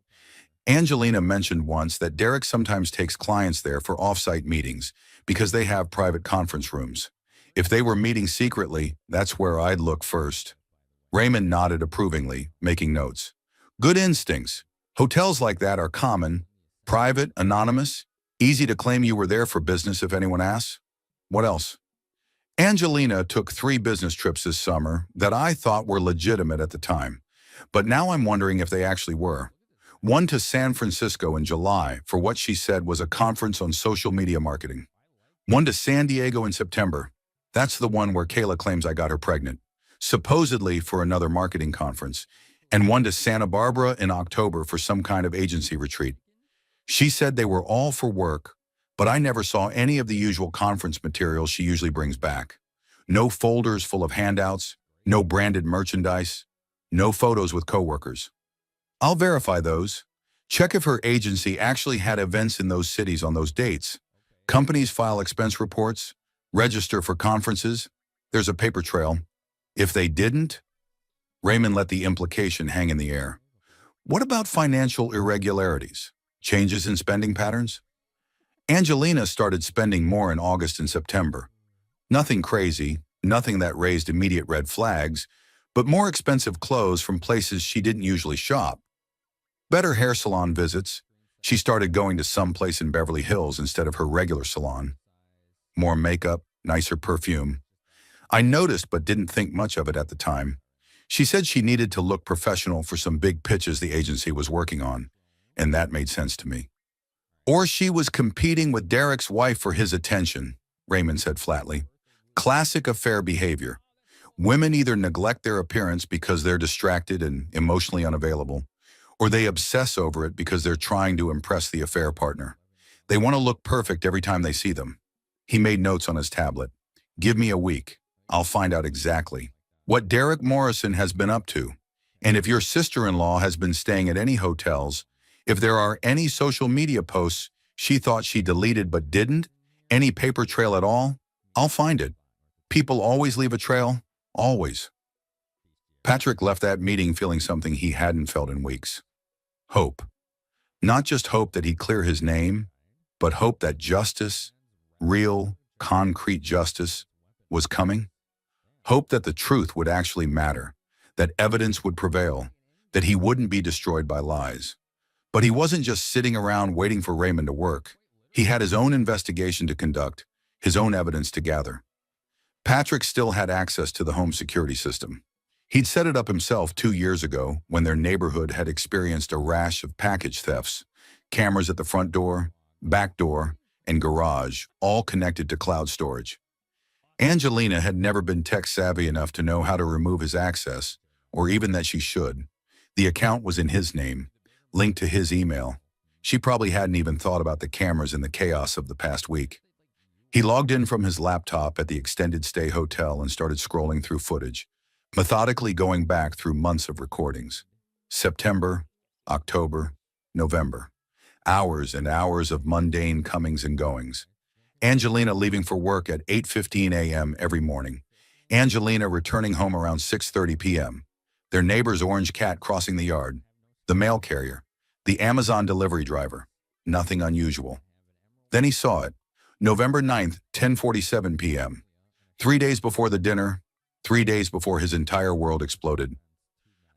Angelina mentioned once that Derek sometimes takes clients there for off-site meetings because they have private conference rooms. If they were meeting secretly, that's where I'd look first. Raymond nodded approvingly, making notes. Good instincts. Hotels like that are common, private, anonymous, easy to claim you were there for business if anyone asks. What else? Angelina took 3 business trips this summer that I thought were legitimate at the time, but now I'm wondering if they actually were. One to San Francisco in July for what she said was a conference on social media marketing. One to San Diego in September. That's the one where Kayla claims I got her pregnant, supposedly for another marketing conference, and one to Santa Barbara in October for some kind of agency retreat. She said they were all for work, but I never saw any of the usual conference materials she usually brings back. No folders full of handouts, no branded merchandise, no photos with coworkers. I'll verify those. Check if her agency actually had events in those cities on those dates. Companies file expense reports, register for conferences. There's a paper trail. If they didn't, Raymond let the implication hang in the air. What about financial irregularities? Changes in spending patterns? Angelina started spending more in August and September. Nothing crazy, nothing that raised immediate red flags, but more expensive clothes from places she didn't usually shop. Better hair salon visits. She started going to some place in Beverly Hills instead of her regular salon. More makeup, nicer perfume. I noticed but didn't think much of it at the time. She said she needed to look professional for some big pitches the agency was working on, and that made sense to me. Or she was competing with Derek's wife for his attention, Raymond said flatly. Classic affair behavior. Women either neglect their appearance because they're distracted and emotionally unavailable, or they obsess over it because they're trying to impress the affair partner. They want to look perfect every time they see them. He made notes on his tablet. Give me a week. I'll find out exactly what Derek Morrison has been up to. And if your sister-in-law has been staying at any hotels, if there are any social media posts she thought she deleted but didn't, any paper trail at all, I'll find it. People always leave a trail, always. Patrick left that meeting feeling something he hadn't felt in weeks. Hope. Not just hope that he'd clear his name, but hope that justice, real, concrete justice, was coming. Hope that the truth would actually matter, that evidence would prevail, that he wouldn't be destroyed by lies. But he wasn't just sitting around waiting for Raymond to work. He had his own investigation to conduct, his own evidence to gather. Patrick still had access to the home security system. He'd set it up himself 2 years ago when their neighborhood had experienced a rash of package thefts, cameras at the front door, back door, and garage, all connected to cloud storage. Angelina had never been tech-savvy enough to know how to remove his access, or even that she should. The account was in his name, linked to his email. She probably hadn't even thought about the cameras in the chaos of the past week. He logged in from his laptop at the extended stay hotel and started scrolling through footage, methodically going back through months of recordings. September, October, November. Hours and hours of mundane comings and goings. Angelina leaving for work at 8:15 a.m. every morning. Angelina returning home around 6:30 p.m. Their neighbor's orange cat crossing the yard. The mail carrier. The Amazon delivery driver. Nothing unusual. Then he saw it. November 9th, 10:47 p.m. 3 days before the dinner, 3 days before his entire world exploded.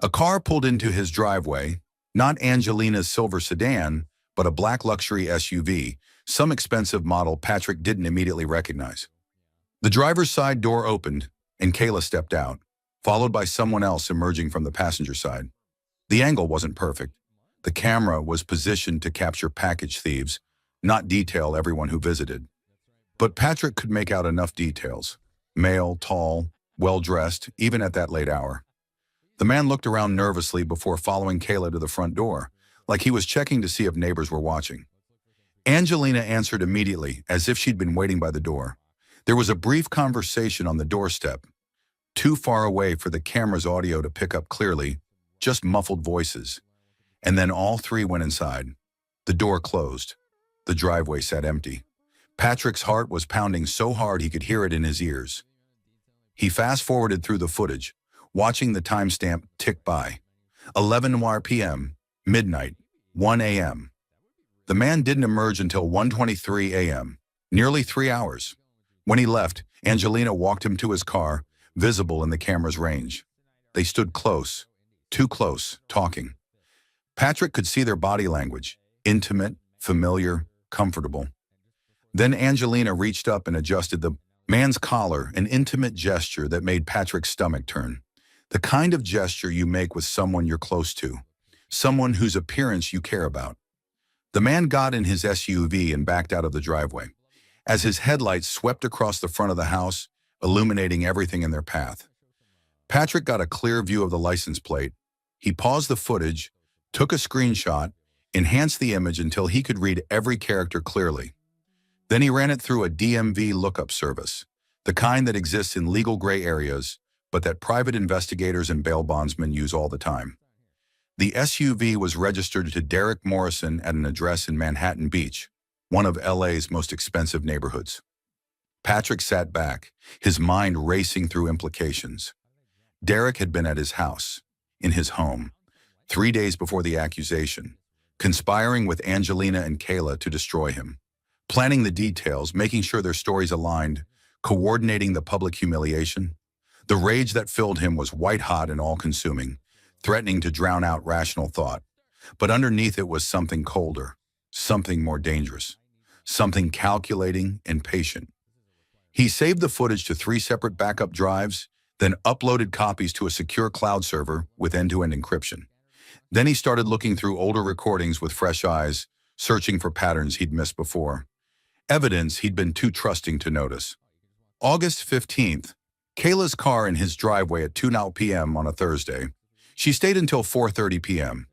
A car pulled into his driveway, not Angelina's silver sedan, but a black luxury SUV, some expensive model Patrick didn't immediately recognize. The driver's side door opened, and Kayla stepped out, followed by someone else emerging from the passenger side. The angle wasn't perfect. The camera was positioned to capture package thieves, not detail everyone who visited. But Patrick could make out enough details. Male, tall, well-dressed, even at that late hour. The man looked around nervously before following Kayla to the front door, like he was checking to see if neighbors were watching. Angelina answered immediately, as if she'd been waiting by the door. There was a brief conversation on the doorstep, too far away for the camera's audio to pick up clearly, just muffled voices. And then all three went inside. The door closed. The driveway sat empty. Patrick's heart was pounding so hard he could hear it in his ears. He fast-forwarded through the footage, watching the timestamp tick by. 11 p.m., midnight, 1 a.m. The man didn't emerge until 1:23 a.m., nearly 3 hours. When he left, Angelina walked him to his car, visible in the camera's range. They stood close, too close, talking. Patrick could see their body language, intimate, familiar, comfortable. Then Angelina reached up and adjusted the man's collar, an intimate gesture that made Patrick's stomach turn. The kind of gesture you make with someone you're close to, someone whose appearance you care about. The man got in his SUV and backed out of the driveway. As his headlights swept across the front of the house, illuminating everything in their path. Patrick got a clear view of the license plate. He paused the footage, took a screenshot, enhanced the image until he could read every character clearly. Then he ran it through a DMV lookup service, the kind that exists in legal gray areas, but that private investigators and bail bondsmen use all the time. The SUV was registered to Derek Morrison at an address in Manhattan Beach, one of LA's most expensive neighborhoods. Patrick sat back, his mind racing through implications. Derek had been at his house, in his home, 3 days before the accusation, conspiring with Angelina and Kayla to destroy him, planning the details, making sure their stories aligned, coordinating the public humiliation. The rage that filled him was white-hot and all-consuming, threatening to drown out rational thought. But underneath it was something colder, something more dangerous, something calculating and patient. He saved the footage to 3 separate backup drives, then uploaded copies to a secure cloud server with end-to-end encryption. Then he started looking through older recordings with fresh eyes, searching for patterns he'd missed before. Evidence he'd been too trusting to notice. August 15th, Kayla's car in his driveway at 2 p.m. on a Thursday. She stayed until 4:30 p.m.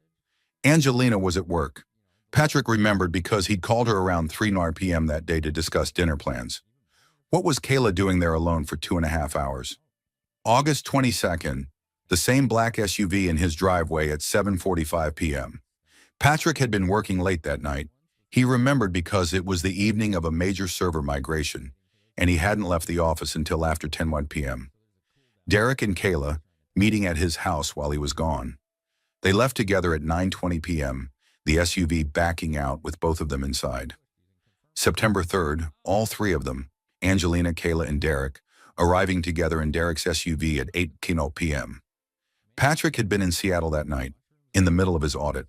Angelina was at work. Patrick remembered because he'd called her around 3 p.m. that day to discuss dinner plans. What was Kayla doing there alone for 2.5 hours? August 22nd, the same black SUV in his driveway at 7:45 p.m. Patrick had been working late that night. He remembered because it was the evening of a major server migration, and he hadn't left the office until after 10 p.m. Derek and Kayla meeting at his house while he was gone. They left together at 9:20 p.m., the SUV backing out with both of them inside. September 3rd, all 3 of them, Angelina, Kayla, and Derek, arriving together in Derek's SUV at 8 p.m. Patrick had been in Seattle that night, in the middle of his audit.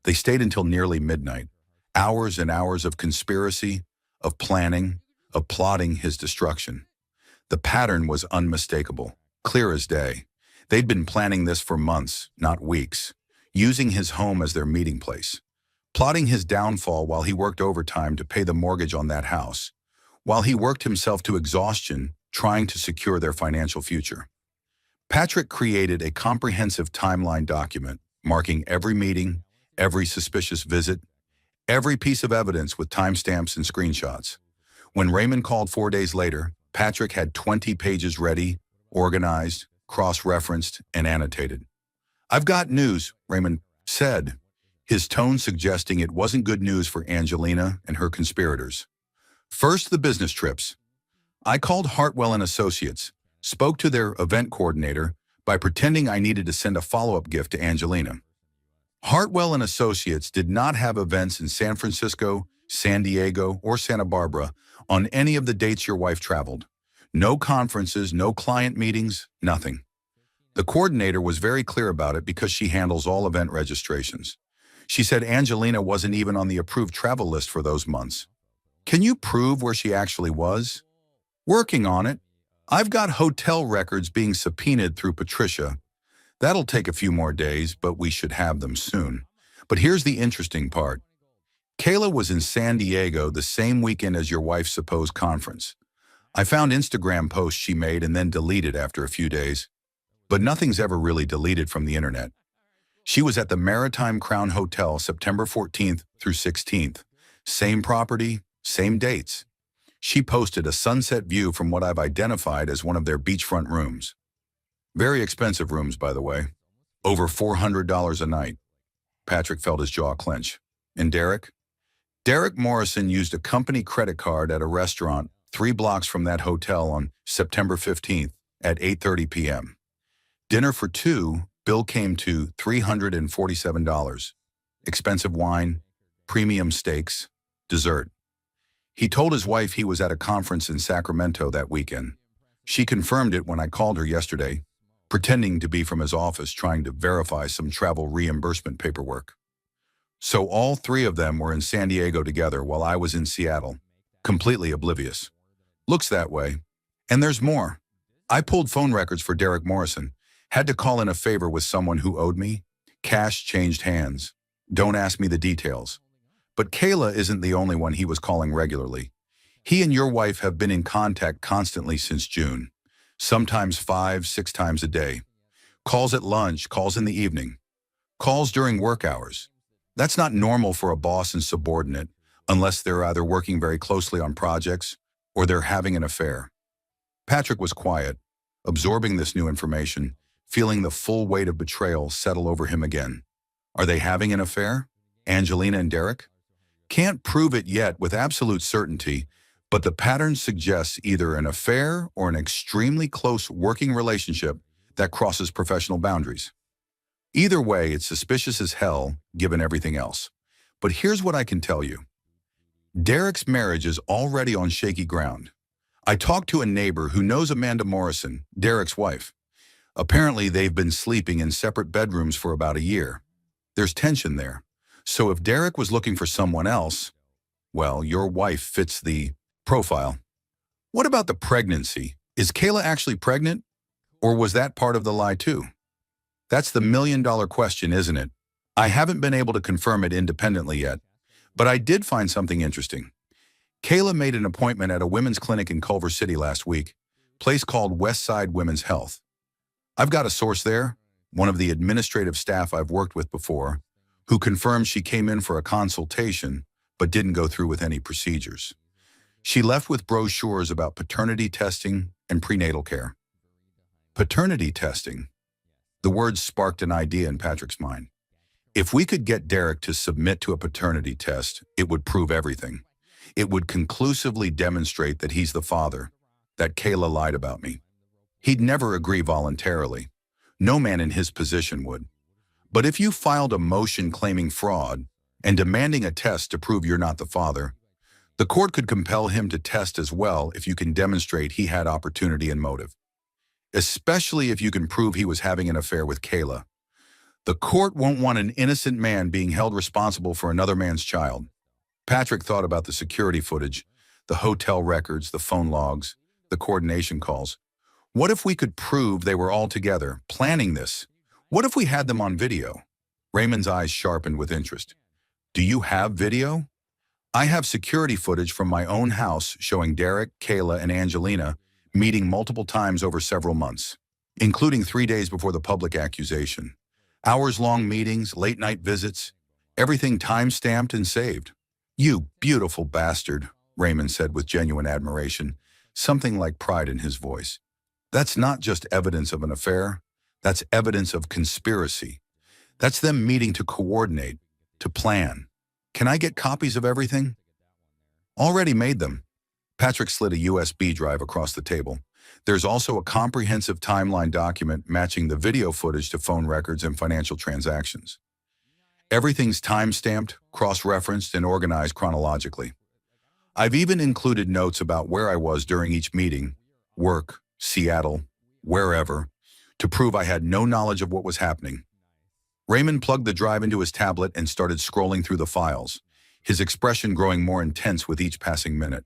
They stayed until nearly midnight, hours and hours of conspiracy, of planning, of plotting his destruction. The pattern was unmistakable, clear as day. They'd been planning this for months, not weeks, using his home as their meeting place, plotting his downfall while he worked overtime to pay the mortgage on that house, while he worked himself to exhaustion trying to secure their financial future. Patrick created a comprehensive timeline document, marking every meeting, every suspicious visit, every piece of evidence with timestamps and screenshots. When Raymond called 4 days later, Patrick had 20 pages ready, organized, cross-referenced, and annotated. "I've got news," Raymond said, his tone suggesting it wasn't good news for Angelina and her conspirators. "First, the business trips. I called Hartwell and Associates, spoke to their event coordinator by pretending I needed to send a follow-up gift to Angelina. Hartwell and Associates did not have events in San Francisco, San Diego, or Santa Barbara on any of the dates your wife traveled. No conferences, no client meetings, nothing. The coordinator was very clear about it because she handles all event registrations. She said Angelina wasn't even on the approved travel list for those months. Can you prove where she actually was? Working on it. I've got hotel records being subpoenaed through Patricia. That'll take a few more days, but we should have them soon. But here's the interesting part. Kayla was in San Diego the same weekend as your wife's supposed conference. I found Instagram posts she made and then deleted after a few days. But nothing's ever really deleted from the internet. She was at the Maritime Crown Hotel September 14th through 16th. Same property, same dates. She posted a sunset view from what I've identified as one of their beachfront rooms. Very expensive rooms, by the way. Over $400 a night. Patrick felt his jaw clench. And Derek? Derek Morrison used a company credit card at a restaurant 3 blocks from that hotel on September 15th at 8:30 p.m. Dinner for 2, bill came to $347. Expensive wine, premium steaks, dessert. He told his wife he was at a conference in Sacramento that weekend. She confirmed it when I called her yesterday, pretending to be from his office trying to verify some travel reimbursement paperwork. So all 3 of them were in San Diego together while I was in Seattle, completely oblivious. Looks that way. And there's more. I pulled phone records for Derek Morrison, had to call in a favor with someone who owed me. Cash changed hands. Don't ask me the details. But Kayla isn't the only one he was calling regularly. He and your wife have been in contact constantly since June, sometimes 5, 6 times a day. Calls at lunch, calls in the evening, calls during work hours. That's not normal for a boss and subordinate, unless they're either working very closely on projects or they're having an affair. Patrick was quiet, absorbing this new information, feeling the full weight of betrayal settle over him again. Are they having an affair? Angelina and Derek? Can't prove it yet with absolute certainty, but the pattern suggests either an affair or an extremely close working relationship that crosses professional boundaries. Either way, it's suspicious as hell, given everything else. But here's what I can tell you. Derek's marriage is already on shaky ground. I talked to a neighbor who knows Amanda Morrison, Derek's wife. Apparently, they've been sleeping in separate bedrooms for about a year. There's tension there. So if Derek was looking for someone else, well, your wife fits the profile. What about the pregnancy? Is Kayla actually pregnant? Or was that part of the lie too? That's the million-dollar question, isn't it? I haven't been able to confirm it independently yet, but I did find something interesting. Kayla made an appointment at a women's clinic in Culver City last week, place called Westside Women's Health. I've got a source there, one of the administrative staff I've worked with before, who confirmed she came in for a consultation but didn't go through with any procedures. She left with brochures about paternity testing and prenatal care. Paternity testing. The words sparked an idea in Patrick's mind. If we could get Derek to submit to a paternity test, it would prove everything. It would conclusively demonstrate that he's the father, that Kayla lied about me. He'd never agree voluntarily. No man in his position would. But if you filed a motion claiming fraud and demanding a test to prove you're not the father, the court could compel him to test as well if you can demonstrate he had opportunity and motive. Especially if you can prove he was having an affair with Kayla. The court won't want an innocent man being held responsible for another man's child. Patrick thought about the security footage, the hotel records, the phone logs, the coordination calls. What if we could prove they were all together, planning this? What if we had them on video? Raymond's eyes sharpened with interest. Do you have video? I have security footage from my own house showing Derek, Kayla, and Angelina meeting multiple times over several months, including 3 days before the public accusation. Hours-long meetings, late-night visits, everything time-stamped and saved. You beautiful bastard, Raymond said with genuine admiration, something like pride in his voice. That's not just evidence of an affair. That's evidence of conspiracy. That's them meeting to coordinate, to plan. Can I get copies of everything? Already made them. Patrick slid a USB drive across the table. There's also a comprehensive timeline document matching the video footage to phone records and financial transactions. Everything's time-stamped, cross-referenced, and organized chronologically. I've even included notes about where I was during each meeting, work, Seattle, wherever, to prove I had no knowledge of what was happening. Raymond plugged the drive into his tablet and started scrolling through the files, his expression growing more intense with each passing minute.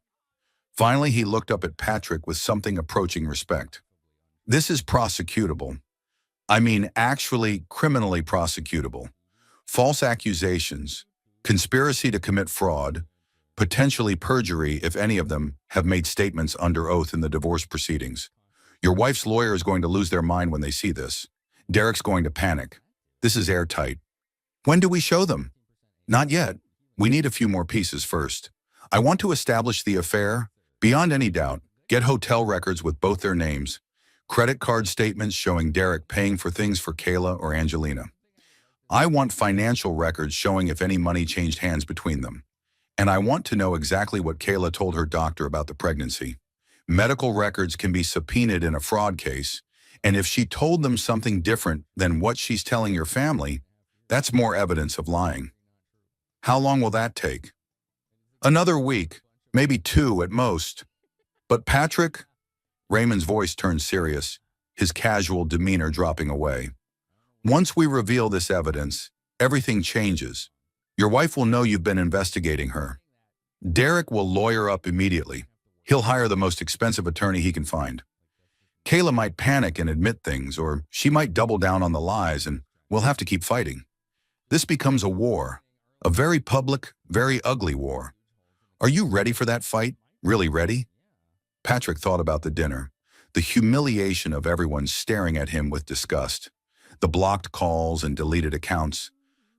Finally, he looked up at Patrick with something approaching respect. This is prosecutable. I mean, actually criminally prosecutable. False accusations, conspiracy to commit fraud, Potentially perjury if any of them have made statements under oath in the divorce proceedings. Your wife's lawyer is going to lose their mind when they see this. Derek's going to panic. This is airtight. When do we show them? Not yet. We need a few more pieces first. I want to establish the affair. Beyond any doubt, get hotel records with both their names. Credit card statements showing Derek paying for things for Kayla or Angelina. I want financial records showing if any money changed hands between them. And I want to know exactly what Kayla told her doctor about the pregnancy. Medical records can be subpoenaed in a fraud case, and if she told them something different than what she's telling your family, that's more evidence of lying. How long will that take? Another week, maybe 2 at most. But Patrick? Raymond's voice turned serious, his casual demeanor dropping away. Once we reveal this evidence, everything changes. Your wife will know you've been investigating her. Derek will lawyer up immediately. He'll hire the most expensive attorney he can find. Kayla might panic and admit things, or she might double down on the lies, and we'll have to keep fighting. This becomes a war, a very public, very ugly war. Are you ready for that fight? Really ready? Patrick thought about the dinner, the humiliation of everyone staring at him with disgust, the blocked calls and deleted accounts,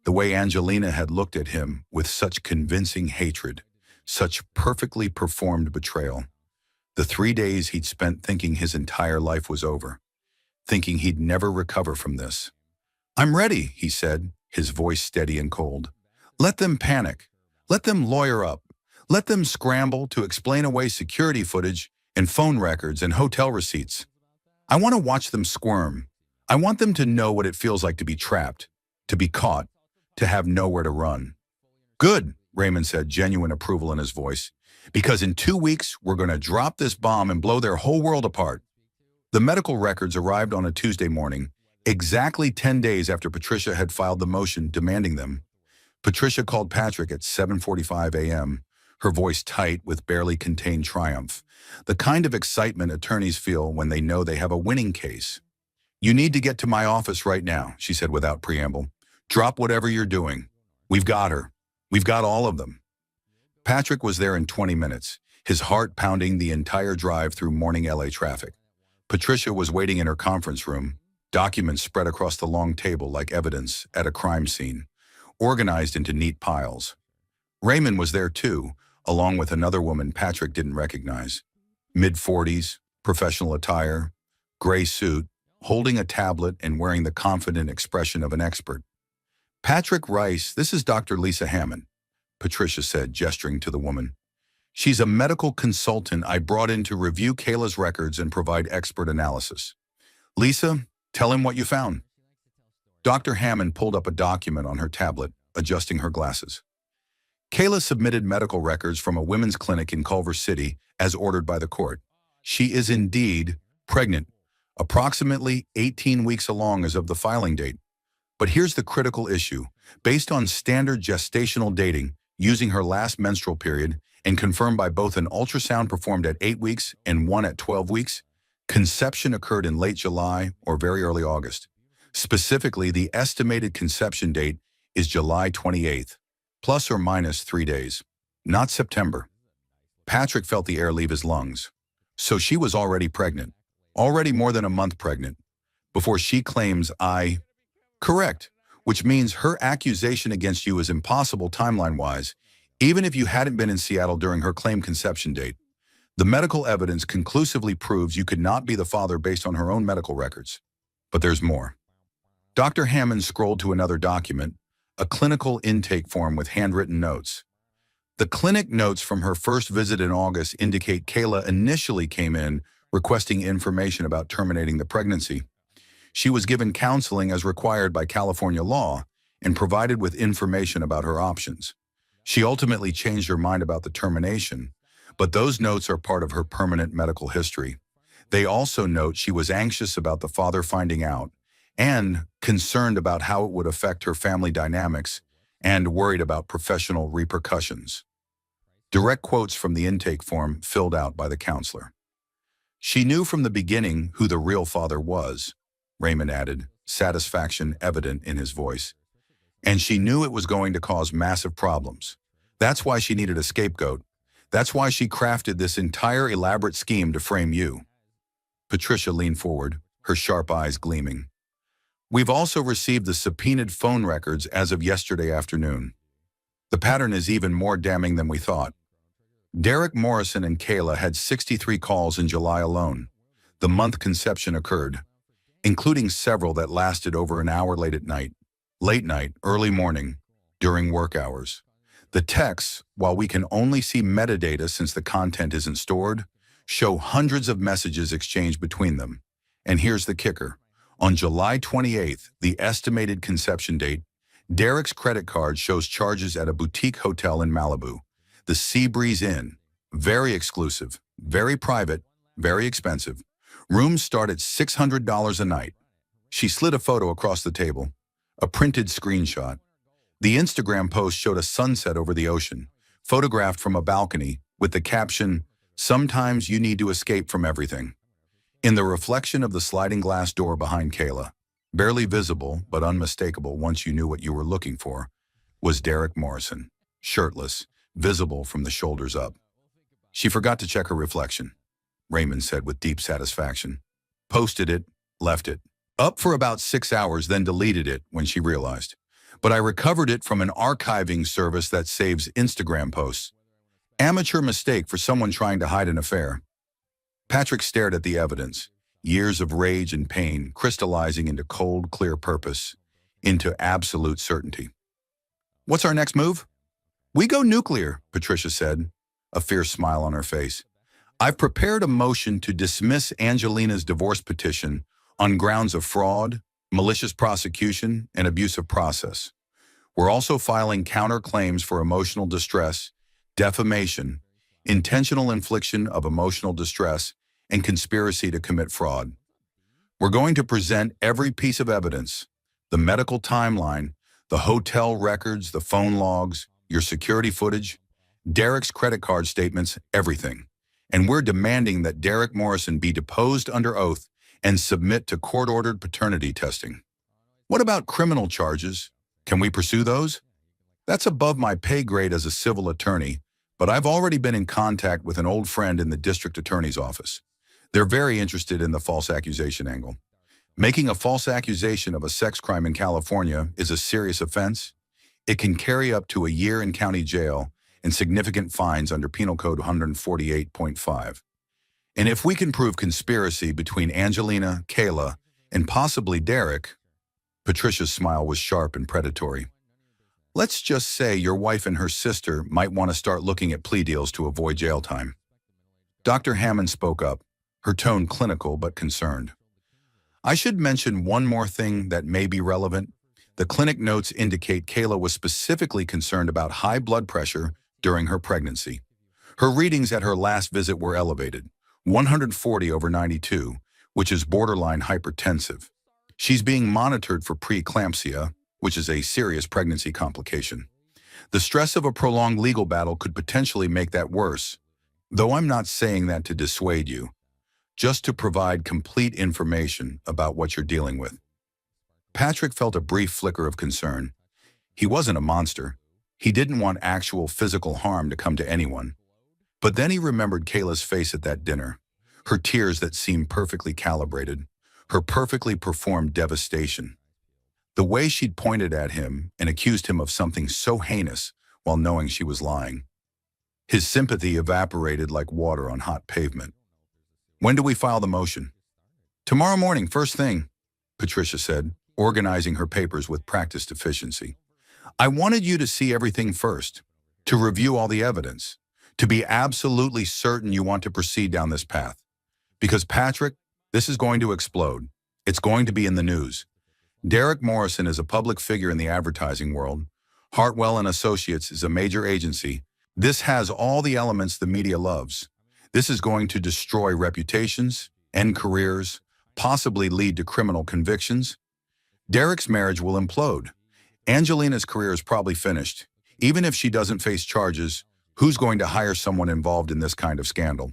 the way Angelina had looked at him with such convincing hatred, such perfectly performed betrayal. The 3 days he'd spent thinking his entire life was over, thinking he'd never recover from this. I'm ready, he said, his voice steady and cold. Let them panic. Let them lawyer up. Let them scramble to explain away security footage and phone records and hotel receipts. I want to watch them squirm. I want them to know what it feels like to be trapped, to be caught, to have nowhere to run. Good, Raymond said, genuine approval in his voice, because in 2 weeks, we're going to drop this bomb and blow their whole world apart. The medical records arrived on a Tuesday morning, exactly 10 days after Patricia had filed the motion demanding them. Patricia called Patrick at 7:45 a.m., her voice tight with barely contained triumph, the kind of excitement attorneys feel when they know they have a winning case. You need to get to my office right now, she said without preamble. Drop whatever you're doing. We've got her. We've got all of them. Patrick was there in 20 minutes, his heart pounding the entire drive through morning LA traffic. Patricia was waiting in her conference room, documents spread across the long table like evidence at a crime scene, organized into neat piles. Raymond was there too, along with another woman Patrick didn't recognize. Mid-40s, professional attire, gray suit, holding a tablet and wearing the confident expression of an expert. Patrick Rice, this is Dr. Lisa Hammond, Patricia said, gesturing to the woman. She's a medical consultant I brought in to review Kayla's records and provide expert analysis. Lisa, tell him what you found. Dr. Hammond pulled up a document on her tablet, adjusting her glasses. Kayla submitted medical records from a women's clinic in Culver City as ordered by the court. She is indeed pregnant, approximately 18 weeks along as of the filing date. But here's the critical issue. Based on standard gestational dating, using her last menstrual period, and confirmed by both an ultrasound performed at 8 weeks and one at 12 weeks, conception occurred in late July or very early August. Specifically, the estimated conception date is July 28th, plus or minus 3 days, not September. Patrick felt the air leave his lungs. So she was already pregnant, already more than a month pregnant, before she claims Correct, which means her accusation against you is impossible timeline-wise, even if you hadn't been in Seattle during her claimed conception date. The medical evidence conclusively proves you could not be the father based on her own medical records. But there's more. Dr. Hammond scrolled to another document, a clinical intake form with handwritten notes. The clinic notes from her first visit in August indicate Kayla initially came in requesting information about terminating the pregnancy. She was given counseling as required by California law and provided with information about her options. She ultimately changed her mind about the termination, but those notes are part of her permanent medical history. They also note she was anxious about the father finding out and concerned about how it would affect her family dynamics and worried about professional repercussions. Direct quotes from the intake form filled out by the counselor. She knew from the beginning who the real father was, Raymond added, satisfaction evident in his voice. And she knew it was going to cause massive problems. That's why she needed a scapegoat. That's why she crafted this entire elaborate scheme to frame you. Patricia leaned forward, her sharp eyes gleaming. We've also received the subpoenaed phone records as of yesterday afternoon. The pattern is even more damning than we thought. Derek Morrison and Kayla had 63 calls in July alone, the month conception occurred, including several that lasted over an hour late night, early morning, during work hours. The texts, while we can only see metadata since the content isn't stored, show hundreds of messages exchanged between them. And here's the kicker. On July 28th, the estimated conception date, Derek's credit card shows charges at a boutique hotel in Malibu, the Seabreeze Inn. Very exclusive, very private, very expensive. Rooms start at $600 a night. She slid a photo across the table, a printed screenshot. The Instagram post showed a sunset over the ocean, photographed from a balcony, with the caption, "Sometimes you need to escape from everything." In the reflection of the sliding glass door behind Kayla, barely visible but unmistakable once you knew what you were looking for, was Derek Morrison, shirtless, visible from the shoulders up. She forgot to check her reflection, Raymond said with deep satisfaction. Posted it, left it. Up for about 6 hours, then deleted it when she realized. But I recovered it from an archiving service that saves Instagram posts. Amateur mistake for someone trying to hide an affair. Patrick stared at the evidence, years of rage and pain crystallizing into cold, clear purpose, into absolute certainty. What's our next move? We go nuclear, Patricia said, a fierce smile on her face. I've prepared a motion to dismiss Angelina's divorce petition on grounds of fraud, malicious prosecution, and abuse of process. We're also filing counterclaims for emotional distress, defamation, intentional infliction of emotional distress, and conspiracy to commit fraud. We're going to present every piece of evidence, the medical timeline, the hotel records, the phone logs, your security footage, Derek's credit card statements, everything. And we're demanding that Derek Morrison be deposed under oath and submit to court-ordered paternity testing. What about criminal charges? Can we pursue those? That's above my pay grade as a civil attorney, but I've already been in contact with an old friend in the district attorney's office. They're very interested in the false accusation angle. Making a false accusation of a sex crime in California is a serious offense. It can carry up to a year in county jail and significant fines under Penal Code 148.5. And if we can prove conspiracy between Angelina, Kayla, and possibly Derek, Patricia's smile was sharp and predatory. Let's just say your wife and her sister might want to start looking at plea deals to avoid jail time. Dr. Hammond spoke up, her tone clinical but concerned. I should mention one more thing that may be relevant. The clinic notes indicate Kayla was specifically concerned about high blood pressure during her pregnancy. Her readings at her last visit were elevated, 140/92, which is borderline hypertensive. She's being monitored for preeclampsia, which is a serious pregnancy complication. The stress of a prolonged legal battle could potentially make that worse, though I'm not saying that to dissuade you, just to provide complete information about what you're dealing with. Patrick felt a brief flicker of concern. He wasn't a monster. He didn't want actual physical harm to come to anyone. But then he remembered Kayla's face at that dinner, her tears that seemed perfectly calibrated, her perfectly performed devastation. The way she'd pointed at him and accused him of something so heinous while knowing she was lying. His sympathy evaporated like water on hot pavement. When do we file the motion? Tomorrow morning, first thing, Patricia said, organizing her papers with practiced efficiency. I wanted you to see everything first, to review all the evidence, to be absolutely certain you want to proceed down this path. Because Patrick, this is going to explode. It's going to be in the news. Derek Morrison is a public figure in the advertising world. Hartwell and Associates is a major agency. This has all the elements the media loves. This is going to destroy reputations, end careers, possibly lead to criminal convictions. Derek's marriage will implode. Angelina's career is probably finished. Even if she doesn't face charges, who's going to hire someone involved in this kind of scandal?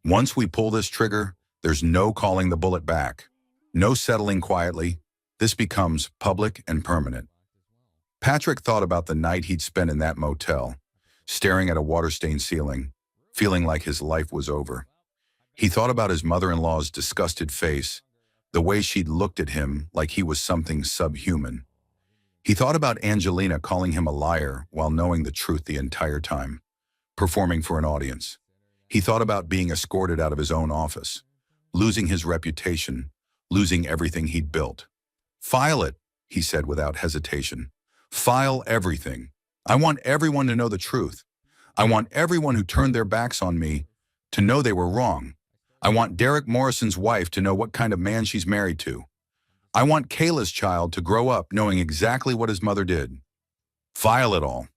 Once we pull this trigger, there's no calling the bullet back. No settling quietly. This becomes public and permanent. Patrick thought about the night he'd spent in that motel, staring at a water-stained ceiling, feeling like his life was over. He thought about his mother-in-law's disgusted face, the way she'd looked at him like he was something subhuman. He thought about Angelina calling him a liar while knowing the truth the entire time, performing for an audience. He thought about being escorted out of his own office, losing his reputation, losing everything he'd built. "File it," he said without hesitation. "File everything. I want everyone to know the truth. I want everyone who turned their backs on me to know they were wrong. I want Derek Morrison's wife to know what kind of man she's married to. I want Kayla's child to grow up knowing exactly what his mother did. File it all."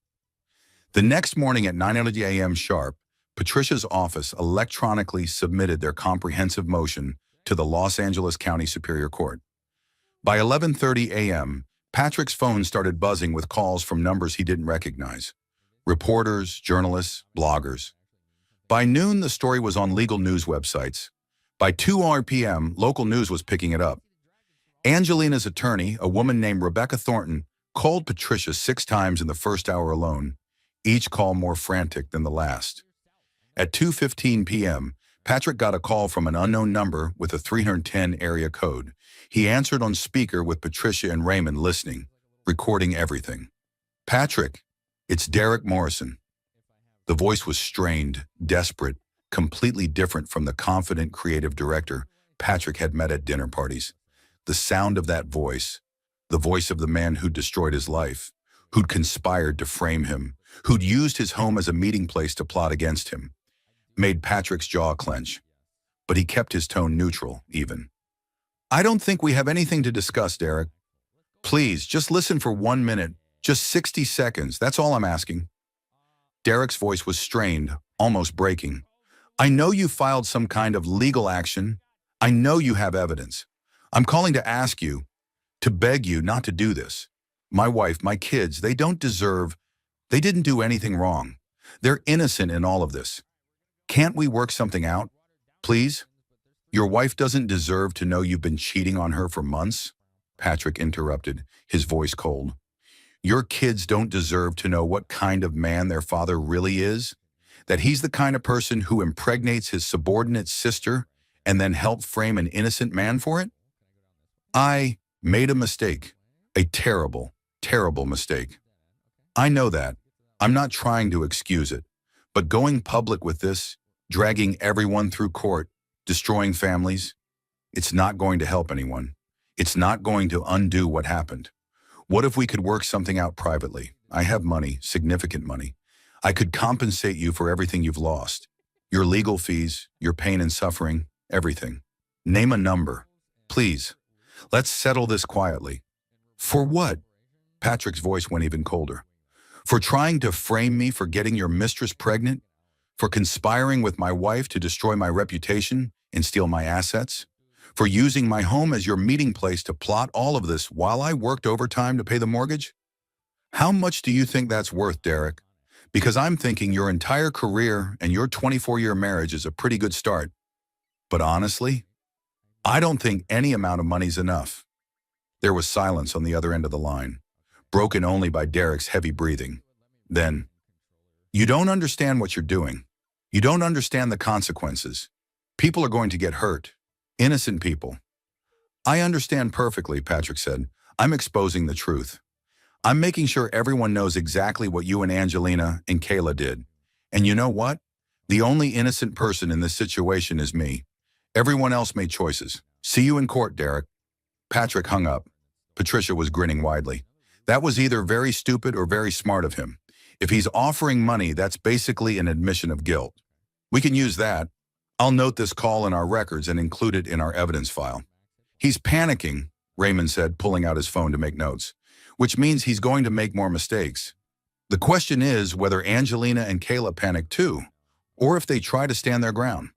The next morning at 9:30 a.m. sharp, Patricia's office electronically submitted their comprehensive motion to the Los Angeles County Superior Court. By 11:30 a.m., Patrick's phone started buzzing with calls from numbers he didn't recognize. Reporters, journalists, bloggers. By noon, the story was on legal news websites. By 2 p.m., local news was picking it up. Angelina's attorney, a woman named Rebecca Thornton, called Patricia 6 times in the first hour alone, each call more frantic than the last. At 2:15 p.m., Patrick got a call from an unknown number with a 310 area code. He answered on speaker with Patricia and Raymond listening, recording everything. "Patrick, it's Derek Morrison." The voice was strained, desperate, completely different from the confident creative director Patrick had met at dinner parties. The sound of that voice, the voice of the man who'd destroyed his life, who'd conspired to frame him, who'd used his home as a meeting place to plot against him, made Patrick's jaw clench. But he kept his tone neutral, even. "I don't think we have anything to discuss, Derek. Please, just listen for 1 minute, just 60 seconds, that's all I'm asking." Derek's voice was strained, almost breaking. "I know you filed some kind of legal action. I know you have evidence. I'm calling to ask you, to beg you not to do this. My wife, my kids, they didn't do anything wrong. They're innocent in all of this. Can't we work something out? Please? Your wife doesn't deserve to know you've been cheating on her for months," Patrick interrupted, his voice cold. "Your kids don't deserve to know what kind of man their father really is, that he's the kind of person who impregnates his subordinate sister and then help frame an innocent man for it? I made a mistake, a terrible, terrible mistake. I know that. I'm not trying to excuse it, but going public with this, dragging everyone through court, destroying families, it's not going to help anyone. It's not going to undo what happened. What if we could work something out privately? I have money, significant money. I could compensate you for everything you've lost. Your legal fees, your pain and suffering, everything. Name a number. Please, let's settle this quietly." "For what?" Patrick's voice went even colder. "For trying to frame me for getting your mistress pregnant? For conspiring with my wife to destroy my reputation and steal my assets? For using my home as your meeting place to plot all of this while I worked overtime to pay the mortgage? How much do you think that's worth, Derek? Because I'm thinking your entire career and your 24-year marriage is a pretty good start. But honestly, I don't think any amount of money's enough." There was silence on the other end of the line, broken only by Derek's heavy breathing. Then, "You don't understand what you're doing. You don't understand the consequences. People are going to get hurt. Innocent people." "I understand perfectly," Patrick said. "I'm exposing the truth. I'm making sure everyone knows exactly what you and Angelina and Kayla did. And you know what? The only innocent person in this situation is me. Everyone else made choices. See you in court, Derek." Patrick hung up. Patricia was grinning widely. That was either very stupid or very smart of him. If he's offering money, that's basically an admission of guilt. "We can use that. I'll note this call in our records and include it in our evidence file." "He's panicking," Raymond said, pulling out his phone to make notes, "which means he's going to make more mistakes. The question is whether Angelina and Kayla panic too, or if they try to stand their ground."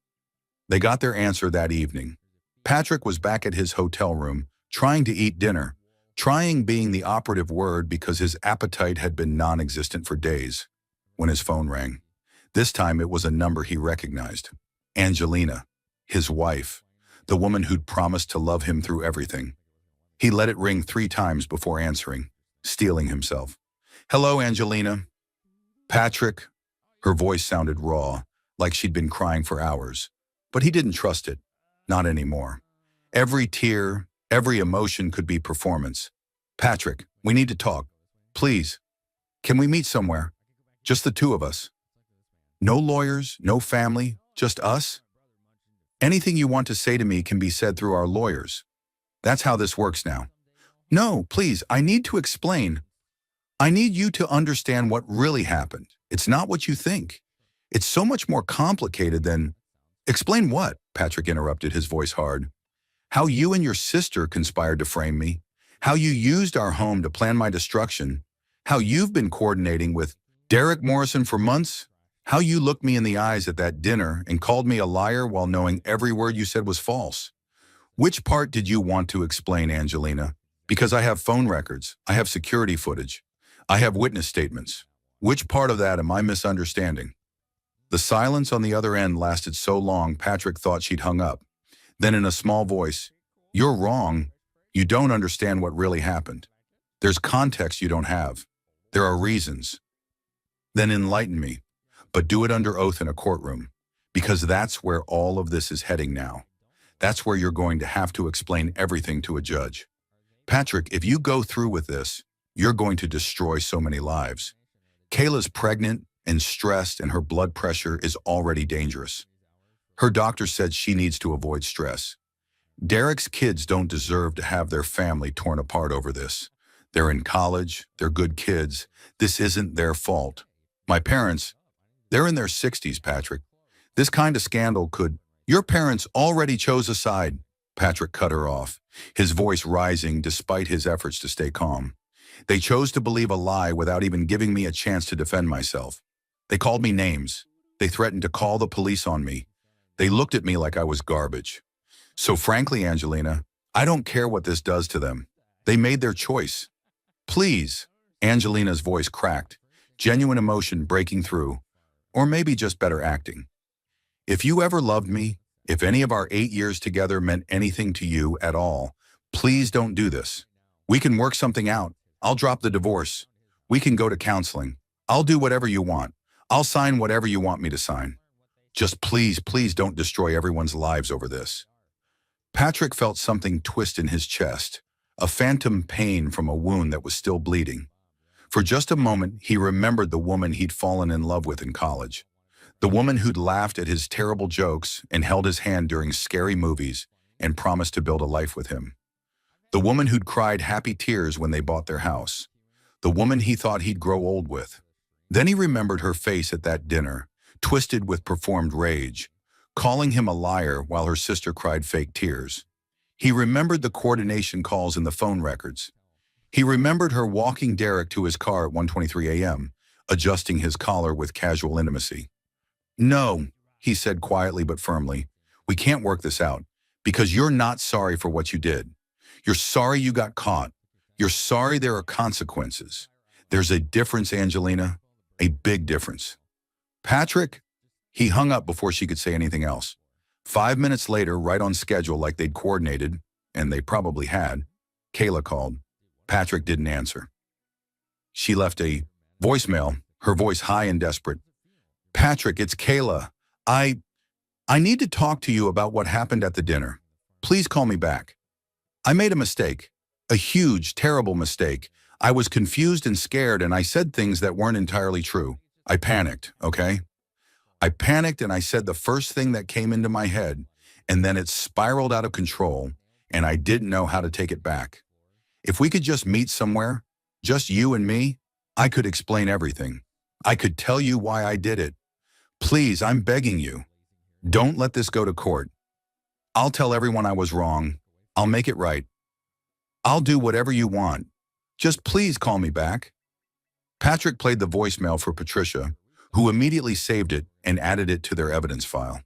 They got their answer that evening. Patrick was back at his hotel room, trying to eat dinner, trying being the operative word because his appetite had been non-existent for days, when his phone rang. This time it was a number he recognized. Angelina, his wife, the woman who'd promised to love him through everything. He let it ring 3 times before answering, steeling himself. "Hello, Angelina." "Patrick, Her voice sounded raw, like she'd been crying for hours. But he didn't trust it. Not anymore. Every tear, every emotion could be performance. Patrick, we need to talk. Please. Can we meet somewhere? Just the two of us. No lawyers, no family, just us? Anything you want to say to me can be said through our lawyers. That's how this works now. No, please, I need to explain. I need you to understand what really happened. It's not what you think. It's so much more complicated than... Explain what? Patrick interrupted, his voice hard. How you and your sister conspired to frame me. How you used our home to plan my destruction. How you've been coordinating with Derek Morrison for months. How you looked me in the eyes at that dinner and called me a liar while knowing every word you said was false. Which part did you want to explain, Angelina? Because I have phone records, I have security footage, I have witness statements. Which part of that am I misunderstanding? The silence on the other end lasted so long Patrick thought she'd hung up. Then in a small voice, "You're wrong. You don't understand what really happened. There's context you don't have. There are reasons." Then enlighten me, but do it under oath in a courtroom, because that's where all of this is heading now. That's where you're going to have to explain everything to a judge. Patrick, if you go through with this, you're going to destroy so many lives. Kayla's pregnant and stressed, and her blood pressure is already dangerous. Her doctor said she needs to avoid stress. Derek's kids don't deserve to have their family torn apart over this. They're in college, they're good kids. This isn't their fault. My parents, they're in their 60s, Patrick. This kind of scandal could... Your parents already chose a side. Patrick cut her off, his voice rising despite his efforts to stay calm. They chose to believe a lie without even giving me a chance to defend myself. They called me names. They threatened to call the police on me. They looked at me like I was garbage. So frankly, Angelina, I don't care what this does to them. They made their choice. Please. Angelina's voice cracked, genuine emotion breaking through, or maybe just better acting. If you ever loved me, if any of our 8 years together meant anything to you at all, please don't do this. We can work something out. I'll drop the divorce. We can go to counseling. I'll do whatever you want. I'll sign whatever you want me to sign. Just please, please don't destroy everyone's lives over this. Patrick felt something twist in his chest, a phantom pain from a wound that was still bleeding. For just a moment, he remembered the woman he'd fallen in love with in college. The woman who'd laughed at his terrible jokes and held his hand during scary movies and promised to build a life with him. The woman who'd cried happy tears when they bought their house. The woman he thought he'd grow old with. Then he remembered her face at that dinner, twisted with performed rage, calling him a liar while her sister cried fake tears. He remembered the coordination calls in the phone records. He remembered her walking Derek to his car at 1:23 a.m., adjusting his collar with casual intimacy. "No," he said quietly but firmly, "we can't work this out, because you're not sorry for what you did. You're sorry you got caught. You're sorry there are consequences. There's a difference, Angelina, a big difference." Patrick? He hung up before she could say anything else. 5 minutes later, right on schedule like they'd coordinated, and they probably had, Kayla called. Patrick didn't answer. She left a voicemail, her voice high and desperate. "Patrick, it's Kayla. I need to talk to you about what happened at the dinner. Please call me back. I made a mistake. A huge, terrible mistake. I was confused and scared, and I said things that weren't entirely true. I panicked, okay? I panicked and I said the first thing that came into my head, and then it spiraled out of control, and I didn't know how to take it back. If we could just meet somewhere, just you and me, I could explain everything. I could tell you why I did it. Please, I'm begging you. Don't let this go to court. I'll tell everyone I was wrong. I'll make it right. I'll do whatever you want. Just please call me back." Patrick played the voicemail for Patricia, who immediately saved it and added it to their evidence file.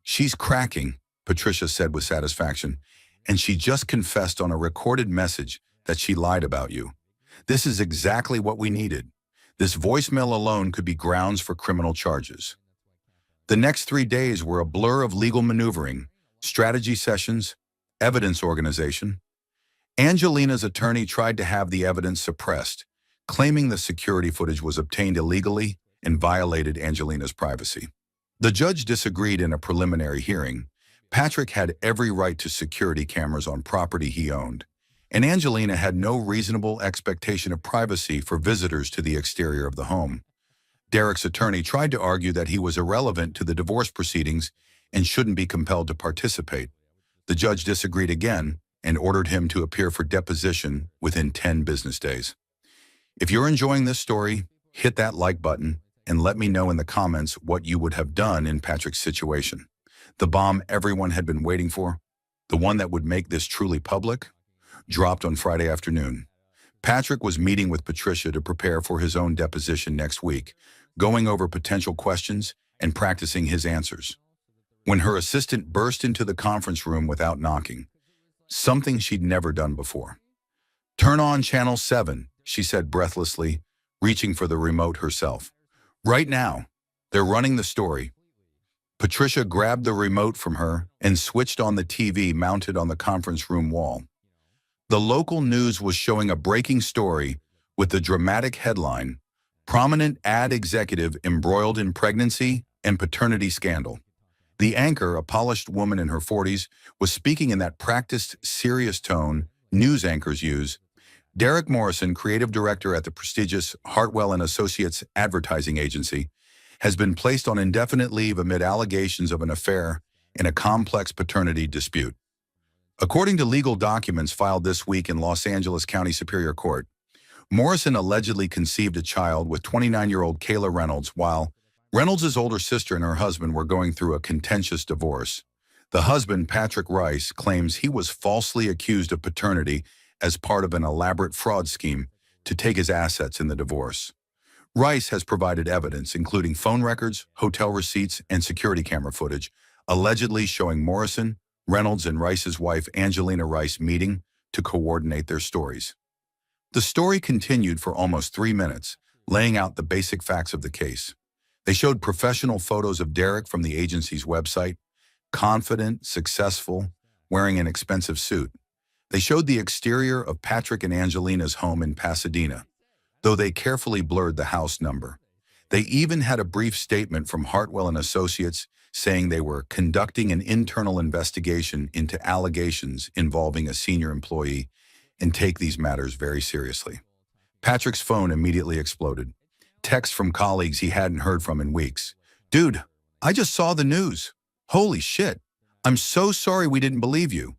"She's cracking," Patricia said with satisfaction, "and she just confessed on a recorded message that she lied about you. This is exactly what we needed. This voicemail alone could be grounds for criminal charges." The next 3 days were a blur of legal maneuvering, strategy sessions, evidence organization. Angelina's attorney tried to have the evidence suppressed, claiming the security footage was obtained illegally and violated Angelina's privacy. The judge disagreed in a preliminary hearing. Patrick had every right to security cameras on property he owned, and Angelina had no reasonable expectation of privacy for visitors to the exterior of the home. Derek's attorney tried to argue that he was irrelevant to the divorce proceedings and shouldn't be compelled to participate. The judge disagreed again and ordered him to appear for deposition within 10 business days. If you're enjoying this story, hit that like button and let me know in the comments what you would have done in Patrick's situation. The bomb everyone had been waiting for, the one that would make this truly public, dropped on Friday afternoon. Patrick was meeting with Patricia to prepare for his own deposition next week, going over potential questions and practicing his answers, when her assistant burst into the conference room without knocking, something she'd never done before. "Turn on channel 7, she said breathlessly, reaching for the remote herself. "Right now. They're running the story." Patricia grabbed the remote from her and switched on the TV mounted on the conference room wall. The local news was showing a breaking story with the dramatic headline, "Prominent ad executive embroiled in pregnancy and paternity scandal." The anchor, a polished woman in her 40s, was speaking in that practiced, serious tone news anchors use. Derek Morrison, creative director at the prestigious Hartwell & Associates advertising agency, has been placed on indefinite leave amid allegations of an affair in a complex paternity dispute. According to legal documents filed this week in Los Angeles County Superior Court, Morrison allegedly conceived a child with 29-year-old Kayla Reynolds while Reynolds' older sister and her husband were going through a contentious divorce. The husband, Patrick Rice, claims he was falsely accused of paternity as part of an elaborate fraud scheme to take his assets in the divorce. Rice has provided evidence, including phone records, hotel receipts, and security camera footage, allegedly showing Morrison, Reynolds, and Rice's wife, Angelina Rice, meeting to coordinate their stories. The story continued for almost 3 minutes, laying out the basic facts of the case. They showed professional photos of Derek from the agency's website, confident, successful, wearing an expensive suit. They showed the exterior of Patrick and Angelina's home in Pasadena, though they carefully blurred the house number. They even had a brief statement from Hartwell & Associates saying they were conducting an internal investigation into allegations involving a senior employee and take these matters very seriously. Patrick's phone immediately exploded. Texts from colleagues he hadn't heard from in weeks. "Dude, I just saw the news. Holy shit. I'm so sorry we didn't believe you."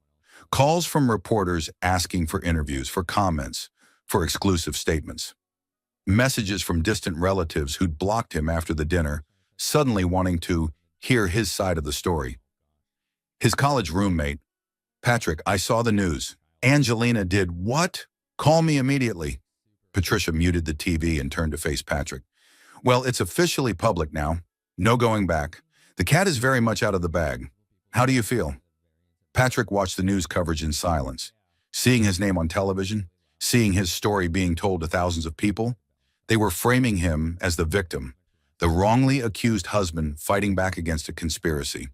Calls from reporters asking for interviews, for comments, for exclusive statements. Messages from distant relatives who'd blocked him after the dinner, suddenly wanting to hear his side of the story. His college roommate, "Patrick, I saw the news. Angelina did what? Call me immediately." Patricia muted the TV and turned to face Patrick. "Well, it's officially public now. No going back. The cat is very much out of the bag. How do you feel?" Patrick watched the news coverage in silence. Seeing his name on television, seeing his story being told to thousands of people, they were framing him as the victim, the wrongly accused husband fighting back against a conspiracy.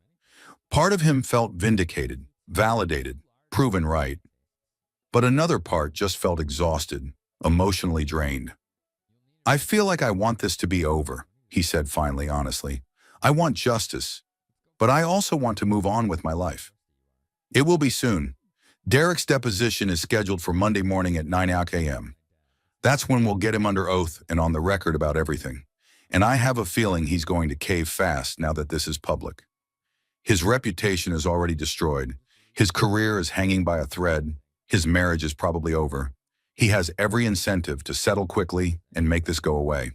Part of him felt vindicated, validated, proven right. But another part just felt exhausted, emotionally drained. "I feel like I want this to be over," he said finally, honestly. "I want justice, but I also want to move on with my life." It will be soon. Derek's deposition is scheduled for Monday morning at 9 a.m. That's when we'll get him under oath and on the record about everything. And I have a feeling he's going to cave fast now that this is public. His reputation is already destroyed. His career is hanging by a thread. His marriage is probably over. He has every incentive to settle quickly and make this go away.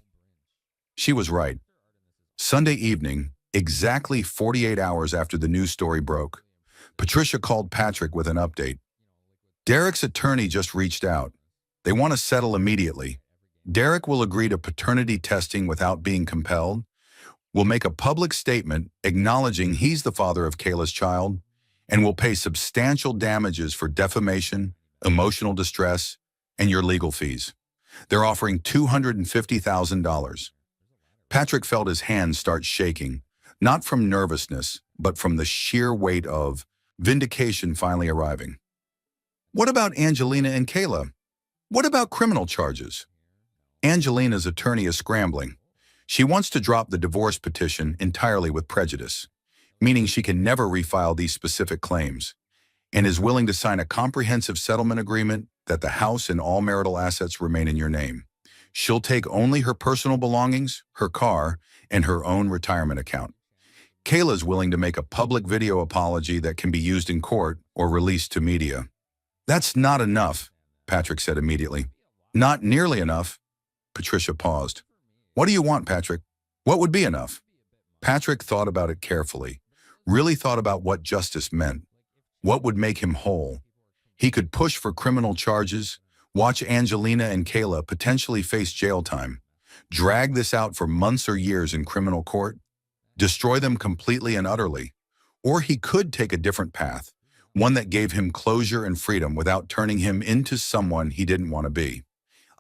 She was right. Sunday evening, exactly 48 hours after the news story broke, Patricia called Patrick with an update. Derek's attorney just reached out. They want to settle immediately. Derek will agree to paternity testing without being compelled, will make a public statement acknowledging he's the father of Kayla's child, and will pay substantial damages for defamation, emotional distress, and your legal fees. They're offering $250,000. Patrick felt his hands start shaking, not from nervousness, but from the sheer weight of vindication finally arriving. What about Angelina and Kayla? What about criminal charges? Angelina's attorney is scrambling. She wants to drop the divorce petition entirely with prejudice, meaning she can never refile these specific claims, and is willing to sign a comprehensive settlement agreement that the house and all marital assets remain in your name. She'll take only her personal belongings, her car, and her own retirement account. Kayla's willing to make a public video apology that can be used in court or released to media. That's not enough, Patrick said immediately. Not nearly enough. Patricia paused. What do you want, Patrick? What would be enough? Patrick thought about it carefully, really thought about what justice meant, what would make him whole. He could push for criminal charges, watch Angelina and Kayla potentially face jail time, drag this out for months or years in criminal court, destroy them completely and utterly. Or he could take a different path, one that gave him closure and freedom without turning him into someone he didn't want to be.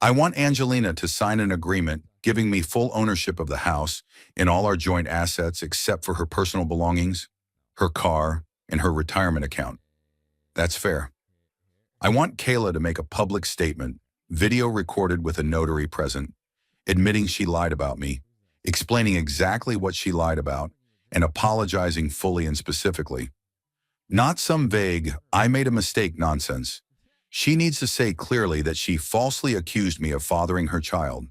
I want Angelina to sign an agreement giving me full ownership of the house and all our joint assets except for her personal belongings, her car, and her retirement account. That's fair. I want Kayla to make a public statement, video recorded with a notary present, admitting she lied about me, explaining exactly what she lied about, and apologizing fully and specifically. Not some vague, I made a mistake nonsense. She needs to say clearly that she falsely accused me of fathering her child.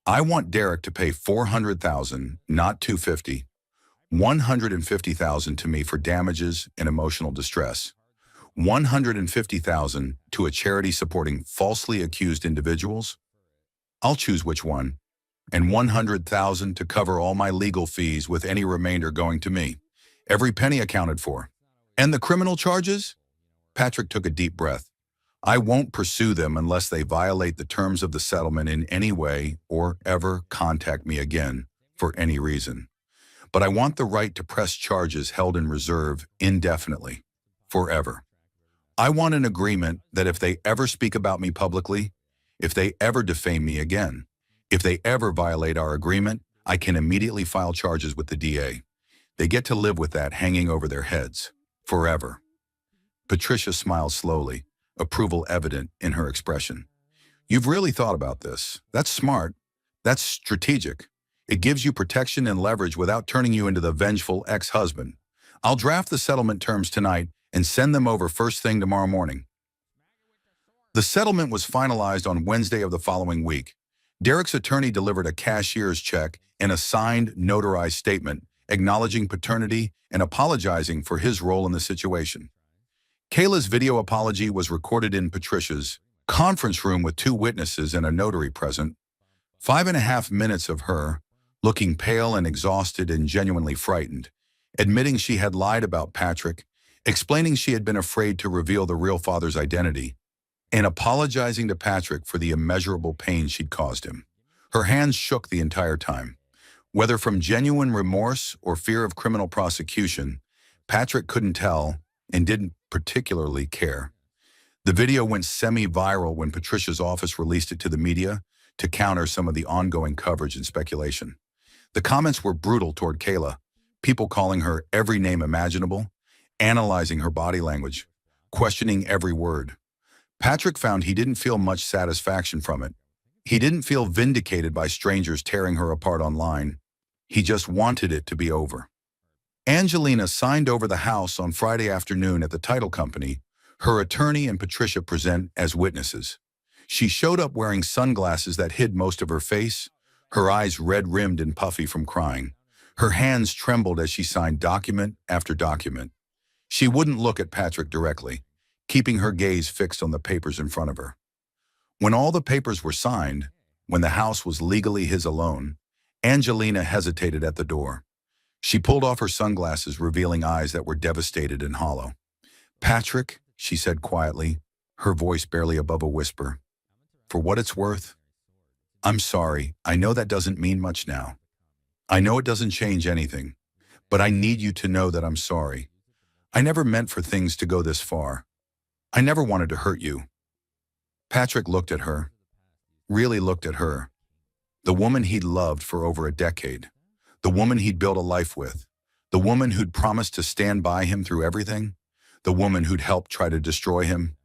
I want Derek to pay $400,000, not $250,000, $150,000 to me for damages and emotional distress, $150,000 to a charity supporting falsely accused individuals. I'll choose which one, and $100,000 to cover all my legal fees with any remainder going to me. Every penny accounted for. And the criminal charges? Patrick took a deep breath. I won't pursue them unless they violate the terms of the settlement in any way or ever contact me again for any reason. But I want the right to press charges held in reserve indefinitely, forever. I want an agreement that if they ever speak about me publicly, if they ever defame me again, if they ever violate our agreement, I can immediately file charges with the DA. They get to live with that hanging over their heads, forever. Patricia smiled slowly, approval evident in her expression. You've really thought about this. That's smart. That's strategic. It gives you protection and leverage without turning you into the vengeful ex-husband. I'll draft the settlement terms tonight and send them over first thing tomorrow morning. The settlement was finalized on Wednesday of the following week. Derek's attorney delivered a cashier's check and a signed, notarized statement acknowledging paternity and apologizing for his role in the situation. Kayla's video apology was recorded in Patricia's conference room with 2 witnesses and a notary present. 5.5 minutes of her, looking pale and exhausted and genuinely frightened, admitting she had lied about Patrick, explaining she had been afraid to reveal the real father's identity, and apologizing to Patrick for the immeasurable pain she'd caused him. Her hands shook the entire time. Whether from genuine remorse or fear of criminal prosecution, Patrick couldn't tell and didn't particularly care. The video went semi-viral when Patricia's office released it to the media to counter some of the ongoing coverage and speculation. The comments were brutal toward Kayla, people calling her every name imaginable, analyzing her body language, questioning every word. Patrick found he didn't feel much satisfaction from it. He didn't feel vindicated by strangers tearing her apart online. He just wanted it to be over. Angelina signed over the house on Friday afternoon at the title company. Her attorney and Patricia present as witnesses. She showed up wearing sunglasses that hid most of her face, her eyes red-rimmed and puffy from crying. Her hands trembled as she signed document after document. She wouldn't look at Patrick directly, keeping her gaze fixed on the papers in front of her. When all the papers were signed, when the house was legally his alone, Angelina hesitated at the door. She pulled off her sunglasses, revealing eyes that were devastated and hollow. "Patrick," she said quietly, her voice barely above a whisper, "for what it's worth, I'm sorry. I know that doesn't mean much now. I know it doesn't change anything, but I need you to know that I'm sorry. I never meant for things to go this far. I never wanted to hurt you." Patrick looked at her, really looked at her, the woman he'd loved for over a decade, the woman he'd built a life with, the woman who'd promised to stand by him through everything, the woman who'd helped try to destroy him.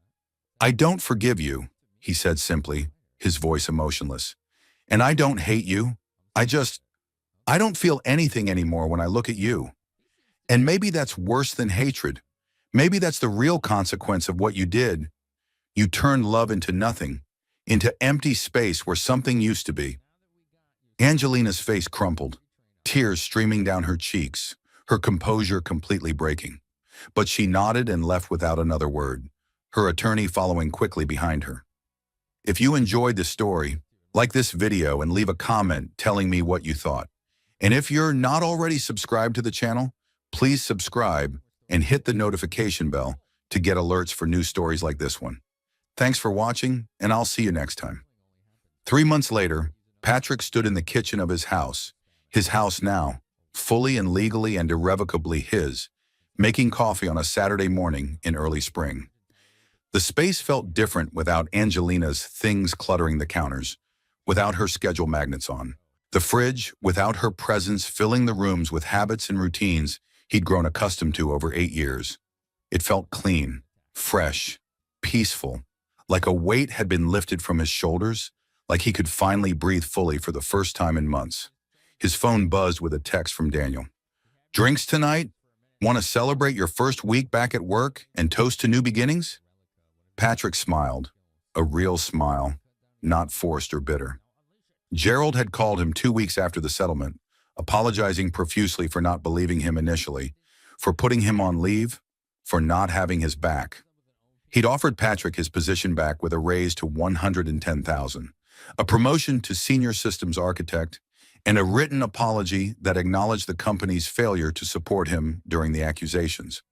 "I don't forgive you," he said simply, his voice emotionless. "And I don't hate you. I don't feel anything anymore when I look at you. And maybe that's worse than hatred. Maybe that's the real consequence of what you did. You turned love into nothing, into empty space where something used to be. Angelina's face crumpled, tears streaming down her cheeks, her composure completely breaking. But she nodded and left without another word, her attorney following quickly behind her. If you enjoyed this story, like this video and leave a comment telling me what you thought. And if you're not already subscribed to the channel, please subscribe and hit the notification bell to get alerts for new stories like this one. Thanks for watching, and I'll see you next time. 3 months later, Patrick stood in the kitchen of his house now, fully and legally and irrevocably his, making coffee on a Saturday morning in early spring. The space felt different without Angelina's things cluttering the counters, without her schedule magnets on. The fridge, without her presence filling the rooms with habits and routines he'd grown accustomed to over 8 years. It felt clean, fresh, peaceful, like a weight had been lifted from his shoulders, like he could finally breathe fully for the first time in months. His phone buzzed with a text from Daniel. "Drinks tonight? Want to celebrate your first week back at work and toast to new beginnings?" Patrick smiled, a real smile, not forced or bitter. Gerald had called him 2 weeks after the settlement, apologizing profusely for not believing him initially, for putting him on leave, for not having his back. He'd offered Patrick his position back with a raise to $110,000, a promotion to senior systems architect, and a written apology that acknowledged the company's failure to support him during the accusations.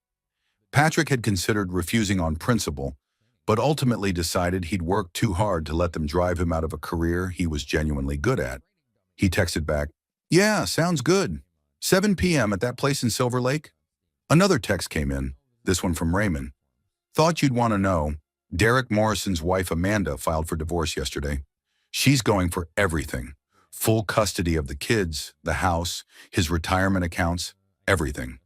Patrick had considered refusing on principle, but ultimately decided he'd worked too hard to let them drive him out of a career he was genuinely good at. He texted back, "Yeah, sounds good. 7 p.m. at that place in Silver Lake?" Another text came in, this one from Raymond. "Thought you'd want to know, Derek Morrison's wife Amanda filed for divorce yesterday. She's going for everything. Full custody of the kids, the house, his retirement accounts, everything.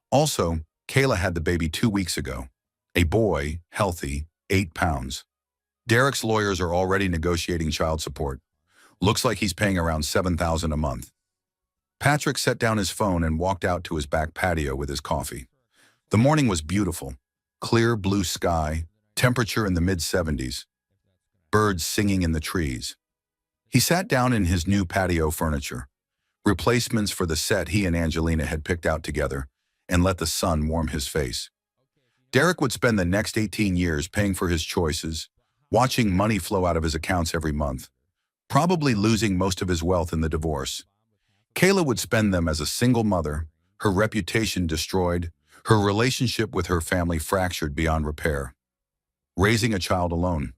Also, Kayla had the baby 2 weeks ago. A boy, healthy, 8 pounds. Derek's lawyers are already negotiating child support. Looks like he's paying around $7,000 a month." Patrick set down his phone and walked out to his back patio with his coffee. The morning was beautiful. Clear blue sky, temperature in the mid-70s, birds singing in the trees. He sat down in his new patio furniture, replacements for the set he and Angelina had picked out together, and let the sun warm his face. Derek would spend the next 18 years paying for his choices, watching money flow out of his accounts every month, probably losing most of his wealth in the divorce. Kayla would spend them as a single mother, her reputation destroyed, her relationship with her family fractured beyond repair. Raising a child alone.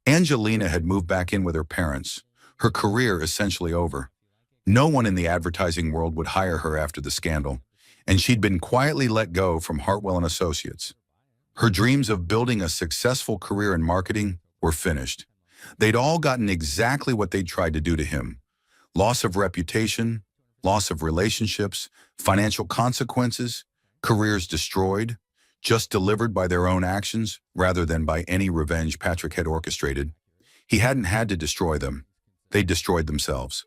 Angelina had moved back in with her parents, her career essentially over. No one in the advertising world would hire her after the scandal, and she'd been quietly let go from Hartwell & Associates. Her dreams of building a successful career in marketing were finished. They'd all gotten exactly what they'd tried to do to him. Loss of reputation, loss of relationships, financial consequences, careers destroyed, just delivered by their own actions rather than by any revenge Patrick had orchestrated. He hadn't had to destroy them. They destroyed themselves.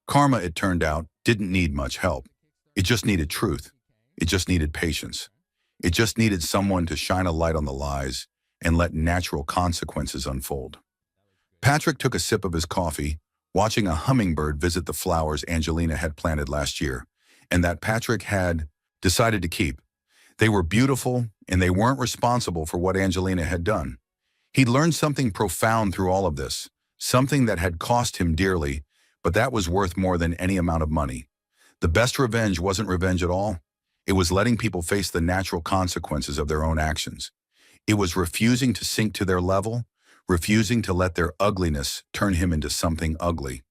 Karma, it turned out, didn't need much help. It just needed truth. It just needed patience. It just needed someone to shine a light on the lies and let natural consequences unfold. Patrick took a sip of his coffee, watching a hummingbird visit the flowers Angelina had planted last year, and that Patrick had decided to keep. They were beautiful, and they weren't responsible for what Angelina had done. He'd learned something profound through all of this, something that had cost him dearly, but that was worth more than any amount of money. The best revenge wasn't revenge at all. It was letting people face the natural consequences of their own actions. It was refusing to sink to their level, refusing to let their ugliness turn him into something ugly.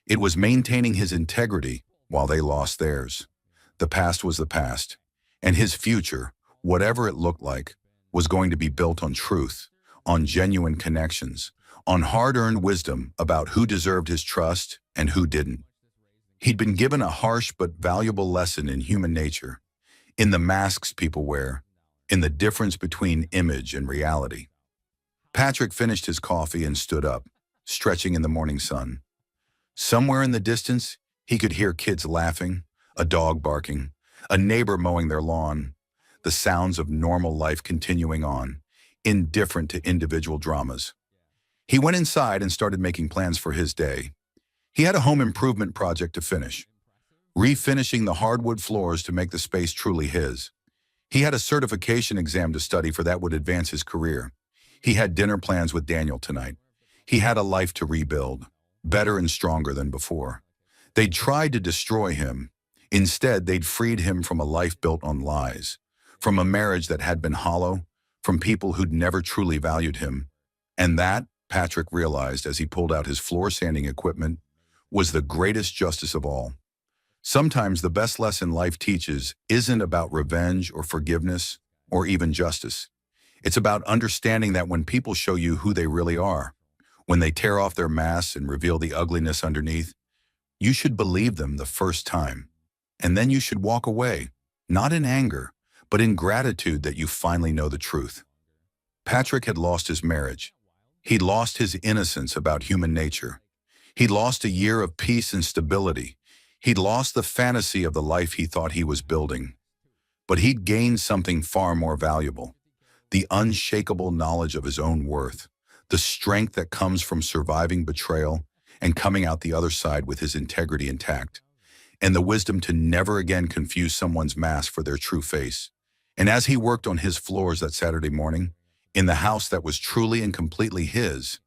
It was maintaining his integrity while they lost theirs. The past was the past, and his future, whatever it looked like, was going to be built on truth, on genuine connections, on hard-earned wisdom about who deserved his trust and who didn't. He'd been given a harsh but valuable lesson in human nature, in the masks people wear, in the difference between image and reality. Patrick finished his coffee and stood up, stretching in the morning sun. Somewhere in the distance, He could hear kids laughing, a dog barking, a neighbor mowing their lawn, the sounds of normal life continuing on, indifferent to individual dramas. He went inside and started making plans for his day. He had a home improvement project to finish, refinishing the hardwood floors to make the space truly his. He had a certification exam to study for that would advance his career. He had dinner plans with Daniel tonight. He had a life to rebuild, better and stronger than before. They'd tried to destroy him. Instead, they'd freed him from a life built on lies, from a marriage that had been hollow, from people who'd never truly valued him. And that, Patrick realized as he pulled out his floor sanding equipment, was the greatest justice of all. Sometimes the best lesson life teaches isn't about revenge or forgiveness or even justice. It's about understanding that when people show you who they really are, when they tear off their masks and reveal the ugliness underneath, you should believe them the first time. And then you should walk away, not in anger, but in gratitude that you finally know the truth. Patrick had lost his marriage. He'd lost his innocence about human nature. He'd lost a year of peace and stability. He'd lost the fantasy of the life he thought he was building. But he'd gained something far more valuable: the unshakable knowledge of his own worth, the strength that comes from surviving betrayal and coming out the other side with his integrity intact, and the wisdom to never again confuse someone's mask for their true face. And as he worked on his floors that Saturday morning, in the house that was truly and completely his,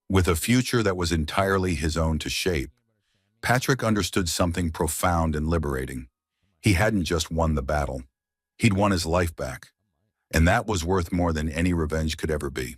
with a future that was entirely his own to shape, Patrick understood something profound and liberating. He hadn't just won the battle. He'd won his life back. And that was worth more than any revenge could ever be.